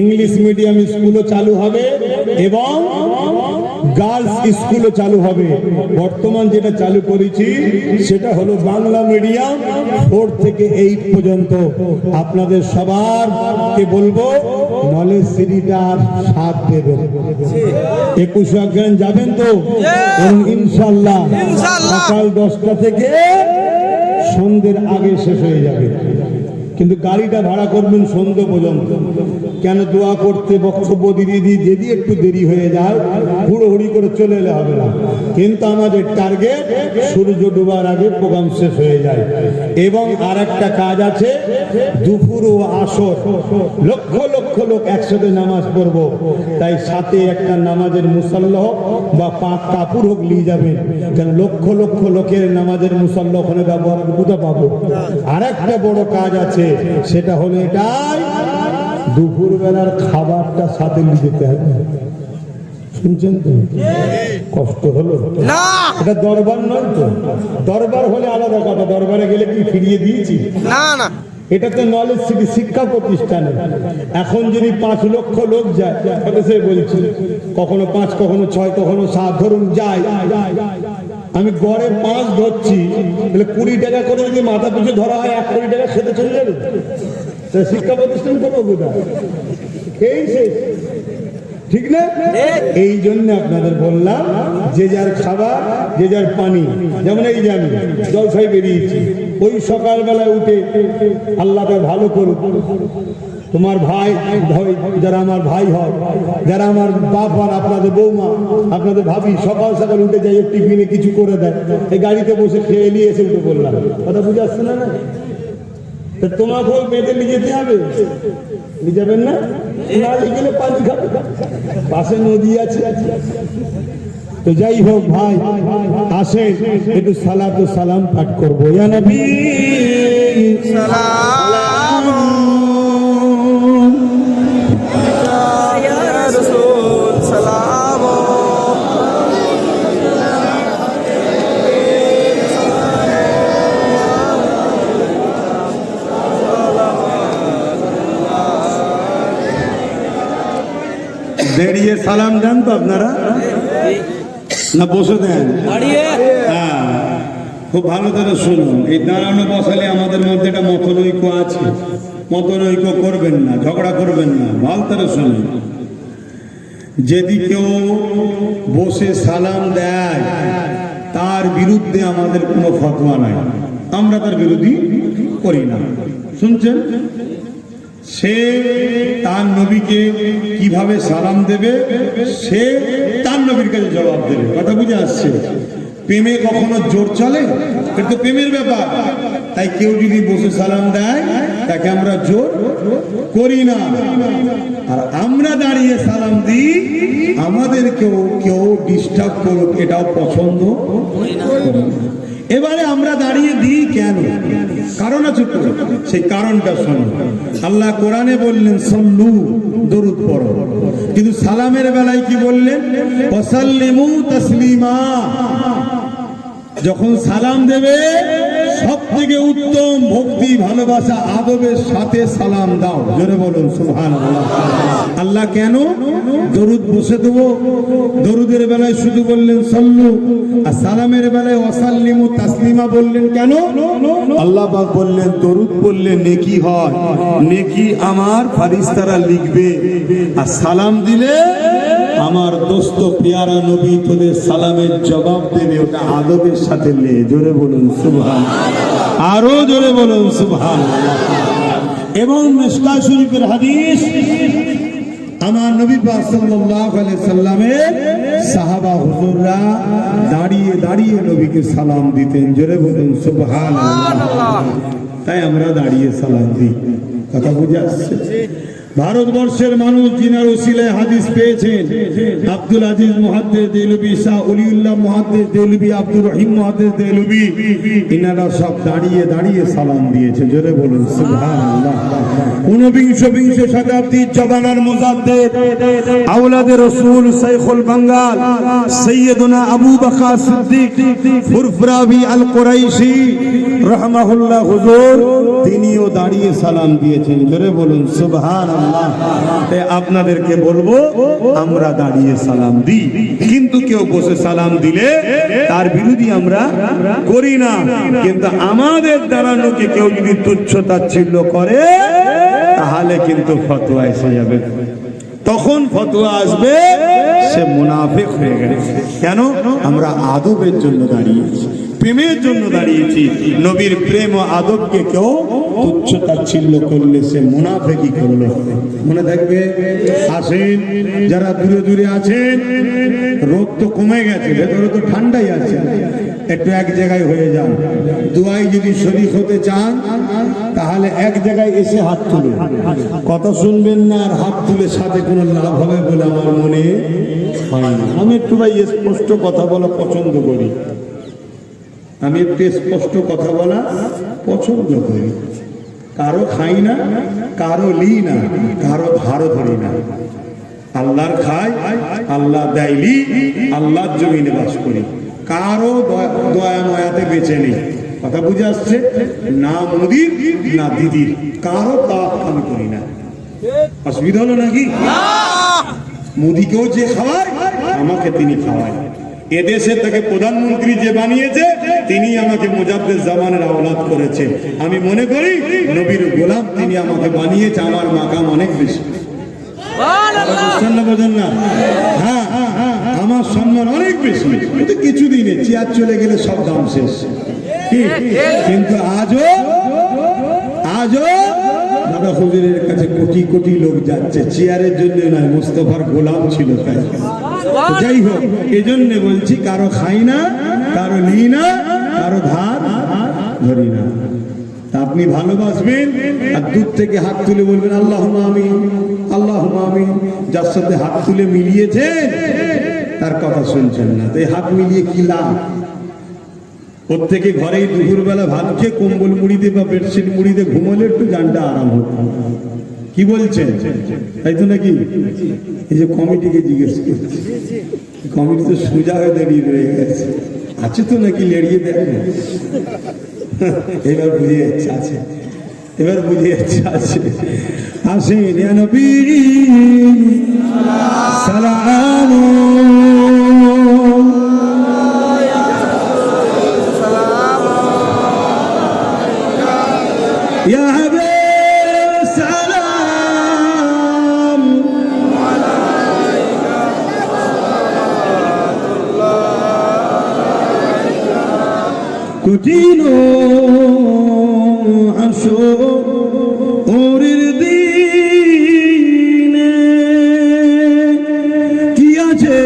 ইংলিশ মিডিয়াম স্কুলও চালু হবে এবং গার্লস স্কুলও চালু হবে। বর্তমান যেটা চালু করেছি সেটা হলো বাংলা মিডিয়াম 4 থেকে 8 পর্যন্ত। আপনাদের সবারকে বলবো নলেজ সিটিটার সাথ দেবেন। 21শে অগ্রহায়ণ যাবেন তো? ইনশাআল্লাহ সকাল 10টা থেকে সন্ধ্যের আগে শেষ হয়ে যাবে, কিন্তু গাড়িটা ভাড়া করবেন সন্ধ্যে পর্যন্ত। কেন? দোয়া করতে বক্তব্য দিয়ে যদি একটু দেরি হয়ে যায় হুড়োহুড়ি করে চলে এলে হবে না, কিন্তু আমাদের টার্গেট সূর্য ডোবার আগে প্রোগ্রাম শেষ হয়ে যায়। এবং আর একটা কাজ আছে, দুপুর ও আসর লক্ষ লক্ষ লোক একসাথে নামাজ পড়ব, তাই সাথে একটা নামাজের মুসাল্লা হোক বা পাক কাপড় হোক নিয়ে যাবেন, কেন লক্ষ লক্ষ লোকের নামাজের মুসাল্লা ওখানে ব্যবহার কোথা পাবো। আর একটা বড় কাজ আছে, সেটা হলো এটাই, দুপুর বেলার খাবারটা সাথে নিয়ে যেতে হবে। শুনছেন তো? কষ্ট হলো না। এটা দরবার নয় তো। দরবার হলে আলাদা কথা, দরবারে গেলে কি ফিরিয়ে দিয়েছি? না। এটা তো নলেজ সিটি শিক্ষা প্রতিষ্ঠানে। এখন যদি 5 লক্ষ লোক যায়, সে বলছি কখনো 5, কখনো 6, কখনো 7 ধরুন যায়, আমি গড়ে 5 ধরছি, তাহলে 20 টাকা করে যদি মাথা পিছু ধরা হয় 1 কোটি টাকা খেতে চলে যাবে। শিক্ষা প্রতিষ্ঠান করবো কোথায়? এই শেষ, ঠিক না? এই জন্য আপনাদের বললাম, যে যার খাবার, যে যার পানি। যেমন এই যে আমি জলসায় বেরিয়েছি, ওই সকালবেলায় উঠে আল্লাহ ভালো করুক, তোমার ভাই, যারা আমার ভাই হয়, যারা আমার বাপ আর আপনাদের বৌমা, আপনাদের ভাবি সকাল সকাল উঠে যাই টিফিনে কিছু করে দেয়, এই গাড়িতে বসে খেয়ে নিয়ে এসে উঠে বললাম। কথা বুঝে আসছে না? তোমাকেও বেঁধে নিয়ে যেতে হবে, নিয়ে যাবেন না? গেলে পানি খাবে, পাশে নদী আছে। তো যাই হোক ভাই, আসে একটু সালাত ও সালাম পাঠ করবো। ইয়া নবী সালাম, ইয়া রাসূল সালাম। দাঁড়িয়ে সালাম দেন তো আপনারা, না বসে দেন? হ্যাঁ, খুব ভালো করে শুনুন। এই দাঁড়ানো বসালে আমাদের মধ্যে একটা মতনৈক্য আছে, মতনৈক্য করবেন না, ঝগড়া করবেন না, ভালো করে শুনুন। যদি কেউ বসে সালাম দেয় তার বিরুদ্ধে আমাদের কোনো ফতোয়া নাই, আমরা তার বিরোধী করি না। শুনছেন? সে তার নবীকে কিভাবে সালাম দেবে, সে তার নবীর কাছে জবাব দেবে। কথা বুঝে আসছে? প্রেমে কখনো জোর চলে? এটা তো প্রেমের ব্যাপার। তাই কেউ যদি বসে সালাম দেয় তাকে আমরা জোর করি না, আর আমরা দাঁড়িয়ে সালাম দিই, আমাদের কেউ ডিস্টার্ব করুক এটাও পছন্দ করি না। এবারে আমরা দাঁড়িয়ে দিই কেন? কারণ আছে তো, সেই কারণটা শোনো। আল্লাহ কোরআনে বললেন সাল্লু, দরুদ পড়ো, কিন্তু সালামের বেলায় কি বললেন? ওয়াসাল্লিমু তাসলিমা। যখন সালাম দেবে সব থেকে উত্তম ভক্তি ভালোবাসা আদবের সাথে সালাম দাও। জোরে বলুন সুবহানাল্লাহ। আল্লাহ কেন দরুদ বসে দেবো? দরুদের বেলায় শুধু বললেন সাল্লু, আর সালামের বেলায় ওয়াসাল্লিমু তাসলিমা বললেন কেন? আল্লাহ পাক বললেন দরুদ পড়লে নেকি হয়, নেকি আমার ফারিস্তারা লিখবে, আর সালাম দিলে আমার দোস্ত পেয়ারা নবী তোদের সালামের জবাব দেবে। ওটা আদবের সাথে লে। জোরে বলুন সুবহান, আরো জোরে বলুন সুবহান। এবং মিশকাত শরীফের হাদিস, আমার নবী পাক সাল্লাল্লাহু আলাইহি সাল্লামের সাহাবা হুজুররা দাঁড়িয়ে দাঁড়িয়ে নবীকে সালাম দিতেন। জোরে বলুন সুবহানাল্লাহ। তাই আমরা দাঁড়িয়ে সালাম দিই। কথা বুঝে আসছে? ভারতবর্ষের মানুষ যিনার ওসিলায় হাদিস পেয়েছেন, আব্দুল আজিজ মুহাদ্দিস দেহলভী, শাহ ওলিউল্লাহ মুহাদ্দিস দেহলভী, আব্দুর রহিম মুহাদ্দিস দেহলভী, ইনারা সব দাঁড়িয়ে দাঁড়িয়ে সালাম দিয়েছে। জোরে বলুন সুবহানাল্লাহ। ঊনবিংশ শতাব্দীর জবানার মুজাদ্দিদ আওলাদে রাসূল শাইখুল বাঙ্গাল সৈয়দনা আবু বকর সিদ্দিক ফুরফুরাবি আল কুরাইশি রাহমাহুল্লাহ হুজুর, তিনিও দাঁড়িয়ে সালাম দিয়েছেন। জোরে বলুন সুবহানাল্লাহ। আপনাদেরকে বলবো আমরা দাঁড়িয়ে সালাম দিই, কিন্তু কেউ বসে সালাম দিলে তার বিরোধী আমরা করি না। কিন্তু আমাদের দাঁড়ানোকে কেউ যদি তুচ্ছ তাচ্ছিল্য করে তাহলে কিন্তু ফতোয়া এসে যাবে। তখন ফতোয়া আসবে সে মুনাফিক হয়ে গেছে। কেন? আমরা আদবের জন্য দাঁড়িয়েছি, প্রেমের জন্য দাঁড়িয়েছি। নবীর প্রেম ও আদবকে কেউ তুচ্ছ তাচ্ছিল্য করলে সে মুনাফিকি করলো। মনে থাকবে। আসেন যারা দূরে দূরে আছেন, রোদ তো কমে গেছে, ভেতরে তো ঠান্ডাই আছে, একটু এক জায়গায় হয়ে যান। দুয়াই যদি শরীক হতে চান তাহলে এক জায়গায় এসে হাত তুলুন। কথা শুনবেন না আর হাত তুলে সাথে কোনো লাভ হবে বলে আমার মনে হয় না। আমি একটু ভাই স্পষ্ট কথা বলা পছন্দ করি, আমি একটু স্পষ্ট কথা বলা পছন্দ করি। কারো খাই না, কারো লি না, কারো ধারও ধরি না। আল্লাহর খাই, আল্লাহ দেয়লি, আল্লাহর জমিনে বাস করি। কারো দয়া ময়াতে বেঁচে নেই। কথা বুঝে আসছে? না মোদির না দিদির, কারো তা আমি করি না। অসুবিধা হলো নাকি? মোদিকেও যে খাওয়ায় আমাকে তিনি খাওয়ায়। এদেশে তাকে প্রধানমন্ত্রী যে বানিয়েছে তিনি আমাকে মুজাদ্দেদ জামানের আওলাদ করেছে। আমি মনে করি নবীর গোলাম তিনি আমাকে বানিয়েছে, আমার মাকাম অনেক বেশি। বোঝেন না? হ্যাঁ, আমার সম্মান অনেক বেশি। কিন্তু কিছুদিনে চেয়ার চলে গেলে সব দাম শেষ। কিন্তু আজও দাদা হুজুরের কাছে কোটি কোটি লোক যাচ্ছে, চেয়ারের জন্য নয়, মুস্তাফার গোলাম ছিল তাই। যাই হোক, এই জন্য বলছি কারো খাই না, কারো নি না, কারো ধার ধরি না। তা আপনি ভালোবাসবেন আর দূর থেকে হাত তুলে বলবেন আল্লাহুম্মা আমিন, আল্লাহুম্মা আমিন। যার সাথে হাত তুলে মিলিয়েছেন তার কথা শুনছেন না, তো এই হাত মিলিয়ে কি লাভ? ওর থেকে ঘরেই দুপুরবেলা ভাত খেয়ে কম্বল মুড়িতে বা বেডশিট মুড়িতে ঘুমোলে একটু জানটা আরাম হতো। কি বলছেন? তাই তো নাকি? এই যে কমিটিকে জিজ্ঞেস করছি, কমিটি তো সোজা হয়ে দাঁড়িয়ে রয়ে গেছে, আছে তো নাকি লেড়িয়ে দেখো। এবার বুঝে যাচ্ছে আছে, এবার বুঝে যাচ্ছে আছে। আসেন ইয়া নবী সালাম ইয়া হাবিব সালাম আলাইকা কঠিন হাসরের দিনে কি আছে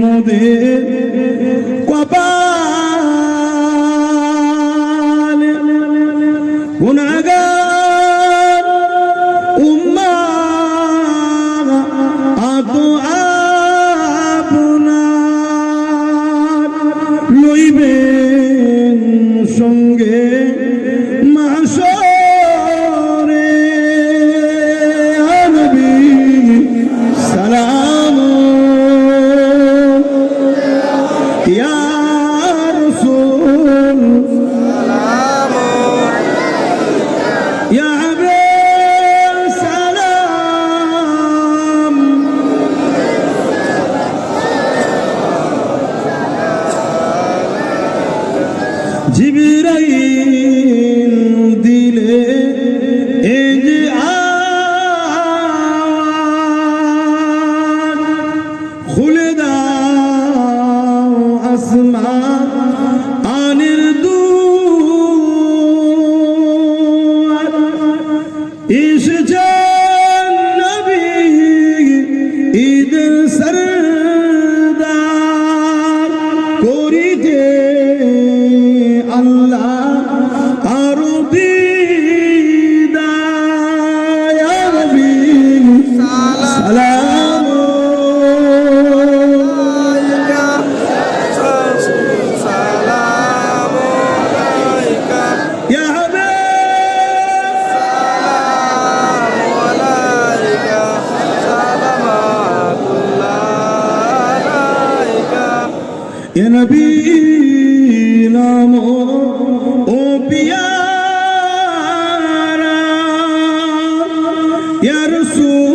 মোদের কপাল, গুনাহগার উম্মাহ আতো আপনার লইবেন সঙ্গে মাশরে। নবী সালাম ইয়া রাসূল রসুল